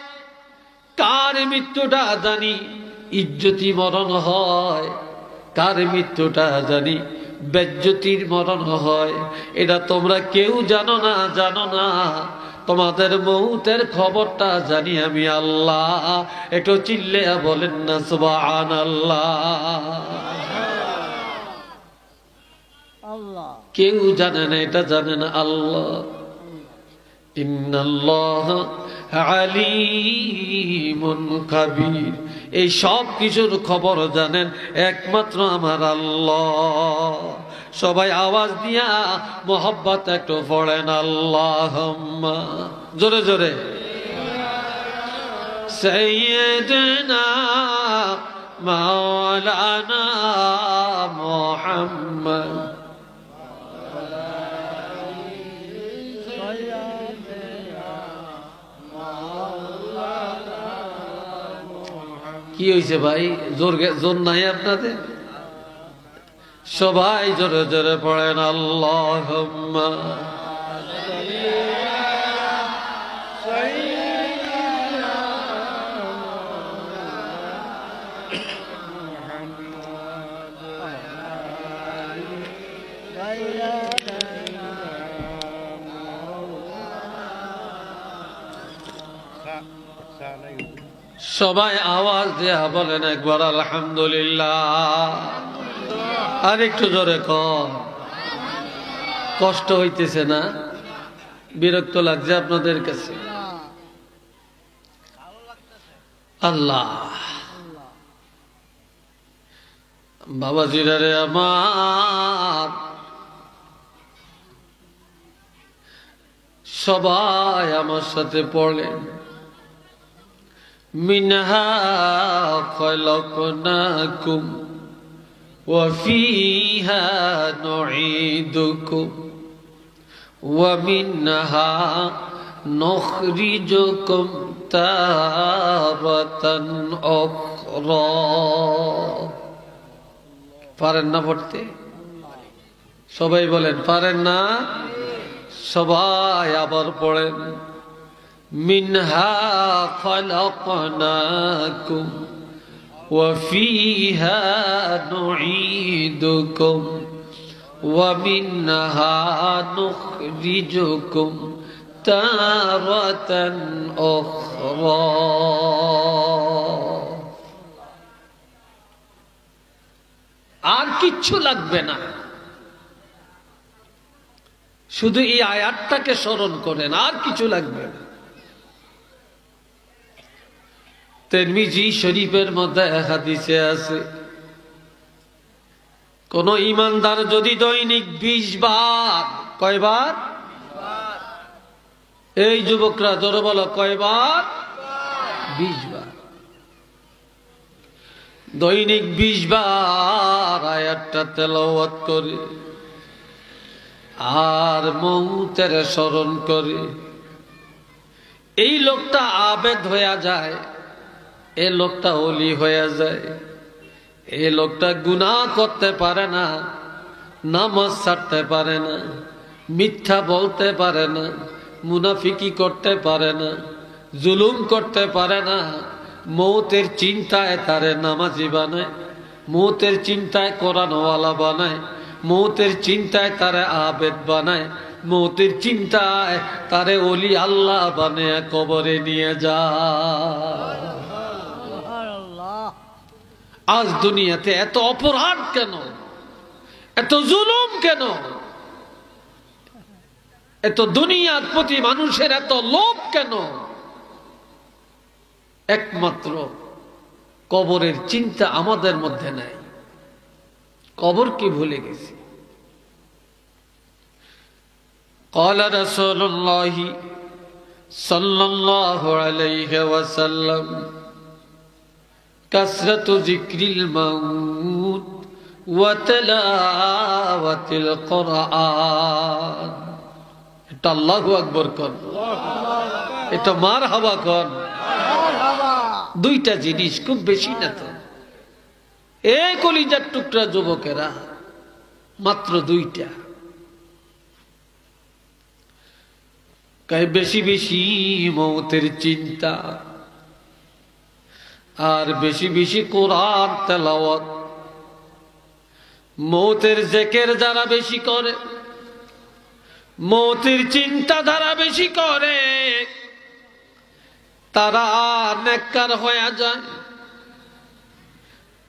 Speaker 1: কার মৃত্যুটা জানি ইজ্জতি মরণ হয়, কার মৃত্যুটা জানি বেজ্জতির মরণ হয়। এটা তোমরা কেউ জানো না, জানো না। তোমাদের মৌতের খবরটা জানি আমি আল্লাহ। একটু চিল্লে বলেন না সুবহানাল্লাহ। কেউ জানে না, এটা জানেন আল্লাহ। ইন্নাল্লাহ আলিমুন খাবীর। এই সব কিছুর খবর জানেন একমাত্র আমার আল্লাহ। সবাই আওয়াজ দিয়া মোহাব্বত একটু পড়েন আল্লাহুম্মা, জোরে জোরে। সাইয়্যিদনা মাওলানা মুহাম্মদ কি হয়েছে ভাই, জোর নাই আপনাদের? সবাই জোরে জোরে পড়েন আল্লাহুম্মা সবাই আওয়াজ দেয়া বলেন একবার আলহামদুলিল্লাহ। আর একটু জোরে কর। কষ্ট হইতেছে না? বিরক্ত লাগছে আপনাদের কাছে? আল্লাহ বাবাজিরা রে আমার, সবাই আমার সাথে পড়লেন মিনহা খলাকনাকুম ওয়া ফিহা নুঈদুকুম ওয়া মিনহা নুখরিজুকুম তারাতান উখরা। পারেন না পড়তে? সবাই বলেন পারেন না? সবাই আবার পড়েন মিনহা খলাকনাকুম ওয়া ফিহা নুঈদুকুম ওয়া মিনহা নুখরিজুকুম তারাতান উখরা। আর কিচ্ছু লাগবে না, শুধু এই আয়াতটাকে স্মরণ করেন, আর কিছু লাগবে না। তিরমিজি শরীফের মধ্যে হাদিসে আছে, কোন ঈমানদার যদি দৈনিক 20 বার, কয়বার? এই যুবকরা জোরে বলো, কয়বার? 20 বার। দৈনিক 20 বার আয়াতটা তেলাওয়াত করে আর মৌতের স্মরণ করে, এই লোকটা আবেদ হয়ে যায়, এই লোকটা ওলি হয়ে যায়, এই লোকটা গুনাহ করতে পারে না, নামাজ ছাড়তে পারে না, মিথ্যা বলতে পারে না, মুনাফিকি করতে পারে না, জুলুম করতে পারে না। মৌতের চিন্তায় তারে নামাজি বানায়, মৌতের চিন্তায় কোরআনওয়ালা বানায়, মৌতের চিন্তায় তারে আবেদ বানায়, মৌতের চিন্তায় তারে ওলি আল্লাহ বানায় কবরে নিয়ে যায়। আজ দুনিয়াতে এত অপরাধ কেন, এত জুলুম কেন, এত দুনিয়ার প্রতি মানুষের এত লোভ কেন? একমাত্র কবরের চিন্তা আমাদের মধ্যে নাই, কবরকে ভুলে গেছি। قال رسول الله صلى الله عليه وسلم كثرة ذكر الموت وتلاوة القرآن। এটা আল্লাহু আকবার কর, এটা মারহাবা কর। দুইটা জিনিস, খুব বেশি না তো। এই কলিজার টুকরা যুবকেরা, মাত্র দুইটা। বেশি বেশি মৌতের চিন্তা আর বেশি বেশি কোরআন তেলাওয়াত। মৌতের জিকির যারা বেশি করে, মৌতের চিন্তা যারা বেশি করে, তারা নেককার হয়ে যায়।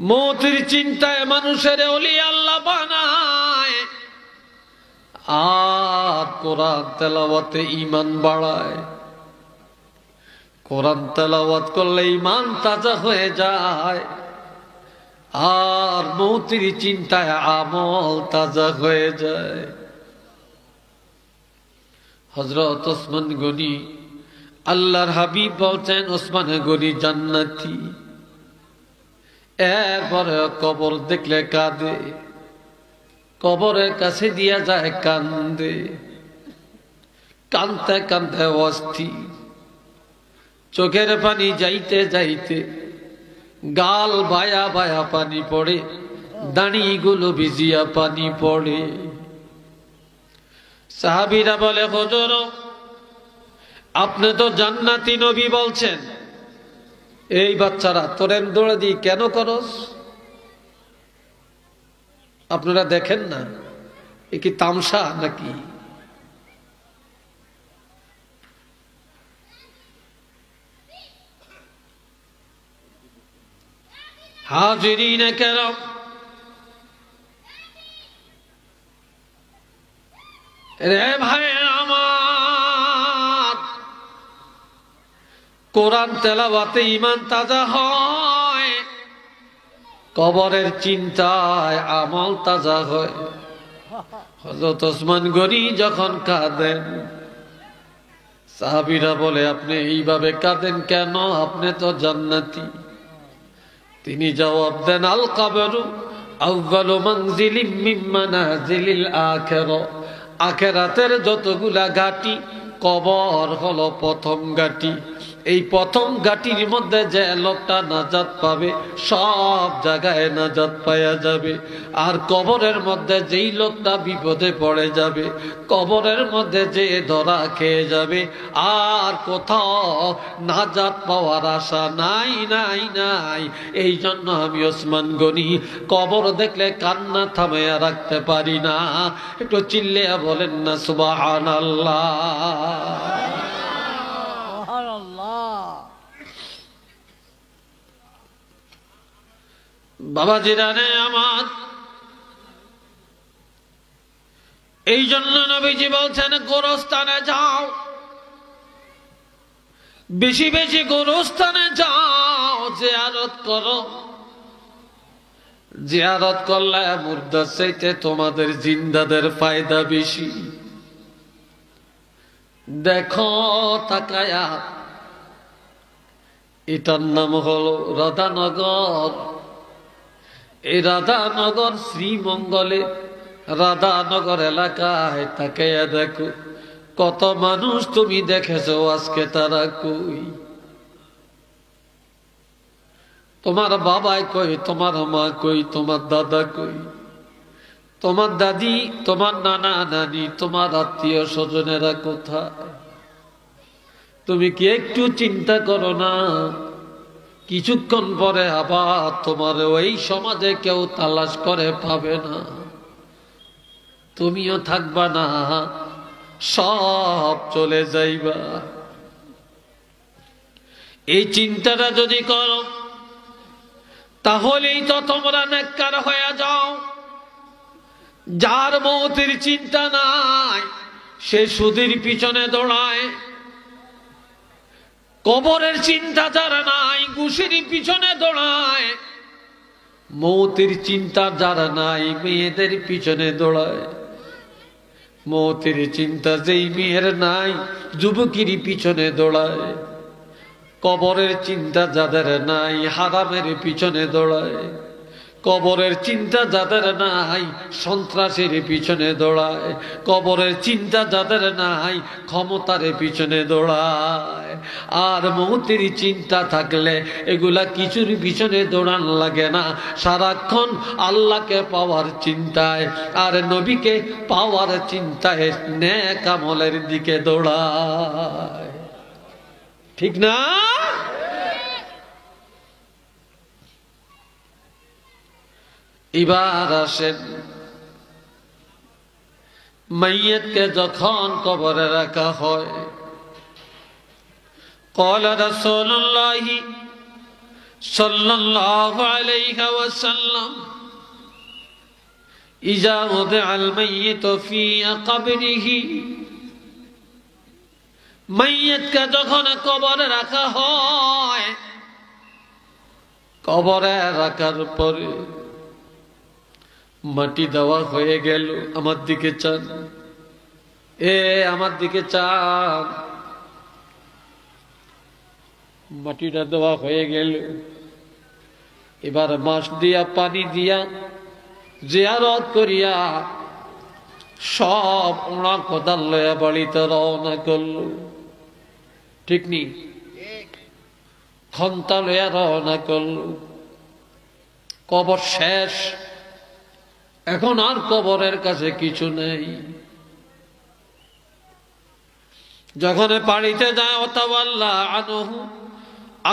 Speaker 1: মৌতের চিন্তায় মানুষের ওলি আল্লাহ বানায় আর কোরআন তেলাওয়াতে ঈমান বাড়ায়। কোরআন তেলাওয়াত করলে ঈমান তাজা হয়ে যায় আর মৌতের চিন্তায় আমল তাজা হয়ে যায়। হযরত ওসমান গনি, আল্লাহর হাবিব বলছেন ওসমান গনি জান্নাতি। এরপরে কবর দেখলে কাঁদে, কবরের কাছে দিয়া যায় কান্দে, কানতে কানতে অস্থির, চোখের পানি যাইতে যাইতে গাল বায়া বায়া পানি পড়ে, দাড়িগুলো ভিজিয়া পানি পড়ে। সাহাবীরা বলে, হুজুর আপনি তো জান্নাতি নবী বলছেন, এই বাচ্চারা তোরেন দৌড়ে দি কেন করস? আপনারা দেখেন না এ কি তামসা নাকি? হাজিরিন কেরাম, রে ভাই আমার, কোরআন তেলাওয়াতে ঈমান তাজা হয়, কবরের চিন্তায় আমল তাজা হয়। হযরত ওসমান গনি যখন কাঁদেন, সাহাবীরা বলে আপনি এইভাবে কাঁদেন কেন? আপনি তো জান্নাতি। তিনি জবাব দেন, আল কবরু আউয়ালু মানজিলিম মিন মানাজিলিল আখিরা। আখিরাতের যতগুলা ঘাটি, কবর হলো প্রথম ঘাটি। এই প্রথম ঘাটির মধ্যে যে লোকটা নাজাত পাবে, সব জায়গায় নাজাত পাওয়া যাবে। আর কবরের মধ্যে যেই লোকটা বিপদে পড়ে যাবে, কবরের মধ্যে যে ধরা খেয়ে যাবে, আর কোথাও নাজাত পাওয়ার আশা নাই নাই নাই। এই জন্য আমি ওসমান গনি কবর দেখলে কান্না থামাইয়া রাখতে পারি না। একটু চিল্লিয়া বলেন না সুবহানাল্লাহ। বাবাজিরা রে আমার, এই জন্য নবীজি বলছেন গোরস্থানে যাও, বেশি বেশি গোরস্থানে যাও, জিয়ারত করো। জিয়ারত করলে মুর্দার চাইতে তোমাদের জিন্দাদের ফায়দা বেশি। দেখো তাকায়া, এটার নাম হলো রাধানগর। এই রাধানগর শ্রীমঙ্গলে রাধানগর এলাকায় তাকায়া দেখো কত মানুষ তুমি দেখেছো, আজকে তারা কই? তোমার বাবাই কই, তোমার মা কই, তোমার দাদা কই, তোমার দাদি, তোমার নানা নানি, তোমার আত্মীয় স্বজনেরা কোথায়? তুমি কি একটু চিন্তা করো না? কিছুক্ষণ পরে আবার তোমার ওই সমাজে কেউ তালাশ করে পাবে না, তুমিও থাকবা না, সব চলে যাইবা। এই চিন্তাটা যদি করো তাহলেই তো তোমরা নেককার হয়ে যাও। যার মৌতের চিন্তা নাই সে সুদের পিছনে দৌড়ায়, কবরের চিন্তা যার নাই ঘুষের পিছনে দৌড়ায়, মৌতের চিন্তা যার নাই মেয়েদের পিছনে দৌড়ায়, মৌতের চিন্তা যেই মেয়ের নাই যুবকের পিছনে দৌড়ায়, কবরের চিন্তা যাদের নাই হারামের পিছনে দৌড়ায়, কবরের চিন্তা যাদের নাই সন্ত্রাসের পিছনে দৌড়ায়, কবরের চিন্তা যাদের নাই ক্ষমতার পিছনে দৌড়ায়। আর মৌতের চিন্তা থাকলে এগুলা কিছুর পিছনে দৌড়ান লাগে না, সারাক্ষণ আল্লাহকে পাওয়ার চিন্তায় আর নবীকে পাওয়ার চিন্তায় নেক আমলের দিকে দৌড়ায়। ঠিক না? এবার আসেন, মাইয়িতকে যখন কবরে রাখা হয়, قال رسول الله صلى الله عليه وسلم إذا وضع الميت في قبره, মাইয়িতকে যখন কবরে রাখা হয়, কবরে রাখার পরে মাটি দেওয়া হয়ে গেল, আমার দিকে চান, আমার দিকে চান, মাটিটা দেওয়া হয়ে গেল। এবার বাঁশ দিয়া পানি দিয়া জিয়ারত করিয়া সব ওনা কোদাল লয়া বাড়িতে রওনা করলো। ঠিক নি? খন্তা লয়া রওনা করলো। কবর শেষ, এখন আর কবরের কাছে কিছু নেই। যখন পানিতে যায় ওয়াতাওয়াল্লা আনহু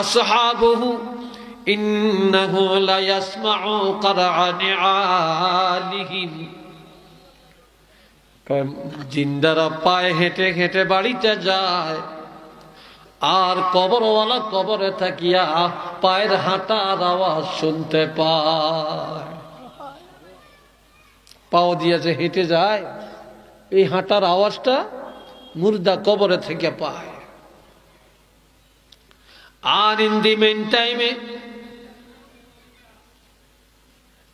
Speaker 1: আসহাবুহু ইন্নাহু লা ইয়াসমাউ কারআ নিআলিহিম, জিন্দারা পায়ে হেঁটে হেঁটে বাড়িতে যায়, আর কবরওয়ালা কবরে থাকিয়া পায়ের হাঁটার আওয়াজ শুনতে পায়। পাও দিয়ে যে হেঁটে যায়, এই হাঁটার আওয়াজটা মুর্দা কবরে থেকে পায়। আর ইন দি মেন টাইমে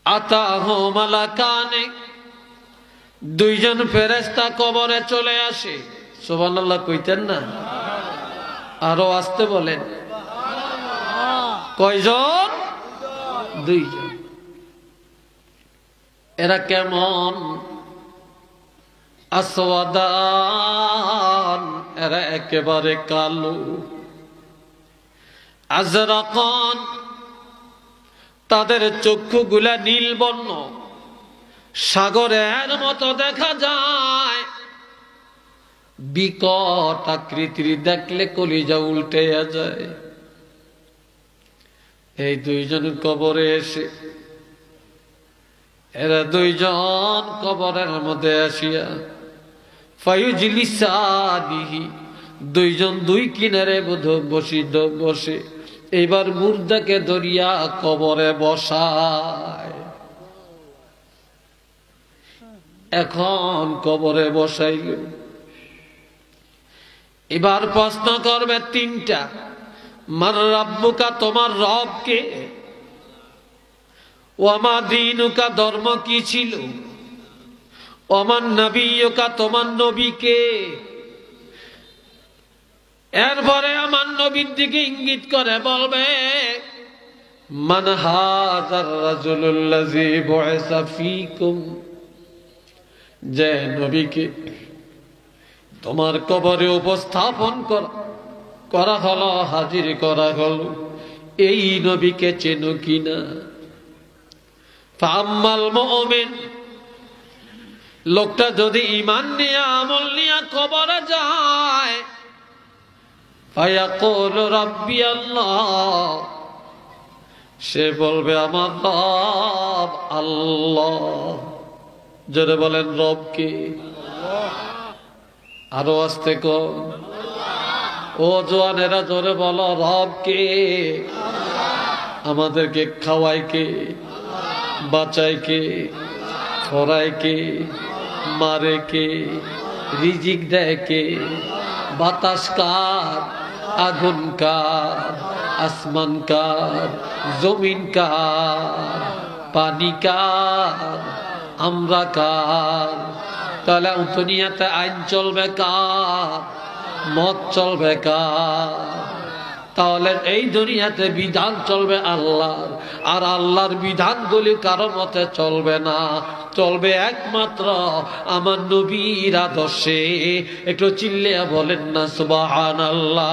Speaker 1: আতাহু মালাকানে, দুইজন ফেরেশতা কবরে চলে আসে। সুবহানাল্লাহ কইতেন না? আরো আসতে বলেন। কয়জন? দুইজন। এরা কেমন? আসওয়াদান, এরা একেবারে কালো। আজরাকান, তাদের চক্ষুগুলা নীল বর্ণ, সাগরের মতো দেখা যায়। বিকট আকৃতির, দেখলে কলিজা উল্টে যায়। এই দুইজন কবরে এসে, এরা দুইজন কবরের মধ্যে আসিয়া ফায়ুজলিসানিহি, দুইজন দুই কিনারে বসে এইবার মুর্দাকে ধরিয়া কবরে বসায়। এখন কবরে বসাইল। এবার প্রশ্ন করবে তিনটা, মান রাব্বুকা, তোমার রব কে? ওয়ামা দীনুকা, ধর্ম কি ছিল? ওমান নবিয়ুকা, তোমার নবী কে? এরপরে আমার নবীর দিকে ইঙ্গিত করে বলবে মান হাযার রাজুলুল্লাযী বুইসা ফীকুম, যে নবীকে তোমার কবরে উপস্থাপন করা হলো, হাজির করা হলো, এই নবীকে চেনো কিনা? ফাআম্মাল মুমিন, লোকটা যদি ঈমান নিয়ে আমল নিয়ে কবরে যায়, ফায়াকুলু রাব্বি আল্লাহ, সে বলবে আমার রব আল্লাহ। জোরে বলেন রব কে? আরো আস্তে কর। ও জওয়ানেরা জোরে বলো রব কে? আমাদেরকে খাওয়ায় কে? বাঁচায় কে? খরায় কে? মারে কে? রিজিক দেয় কে? বাতাস কার? আগুন কার? আসমান কার? জমিন কার? পানি কার? আমরা কার? তাহলে দুনিয়াতে আইন চলবে কার? মত চলবে কার? তাহলে এই দুনিয়াতে বিধান চলবে আল্লাহর, আর আল্লাহর বিধানগুলি কারো মতে চলবে না, চলবে একমাত্র আমার নবীর আদর্শে। একটু চিল্লিয়া বলেন না সুবহানাল্লাহ।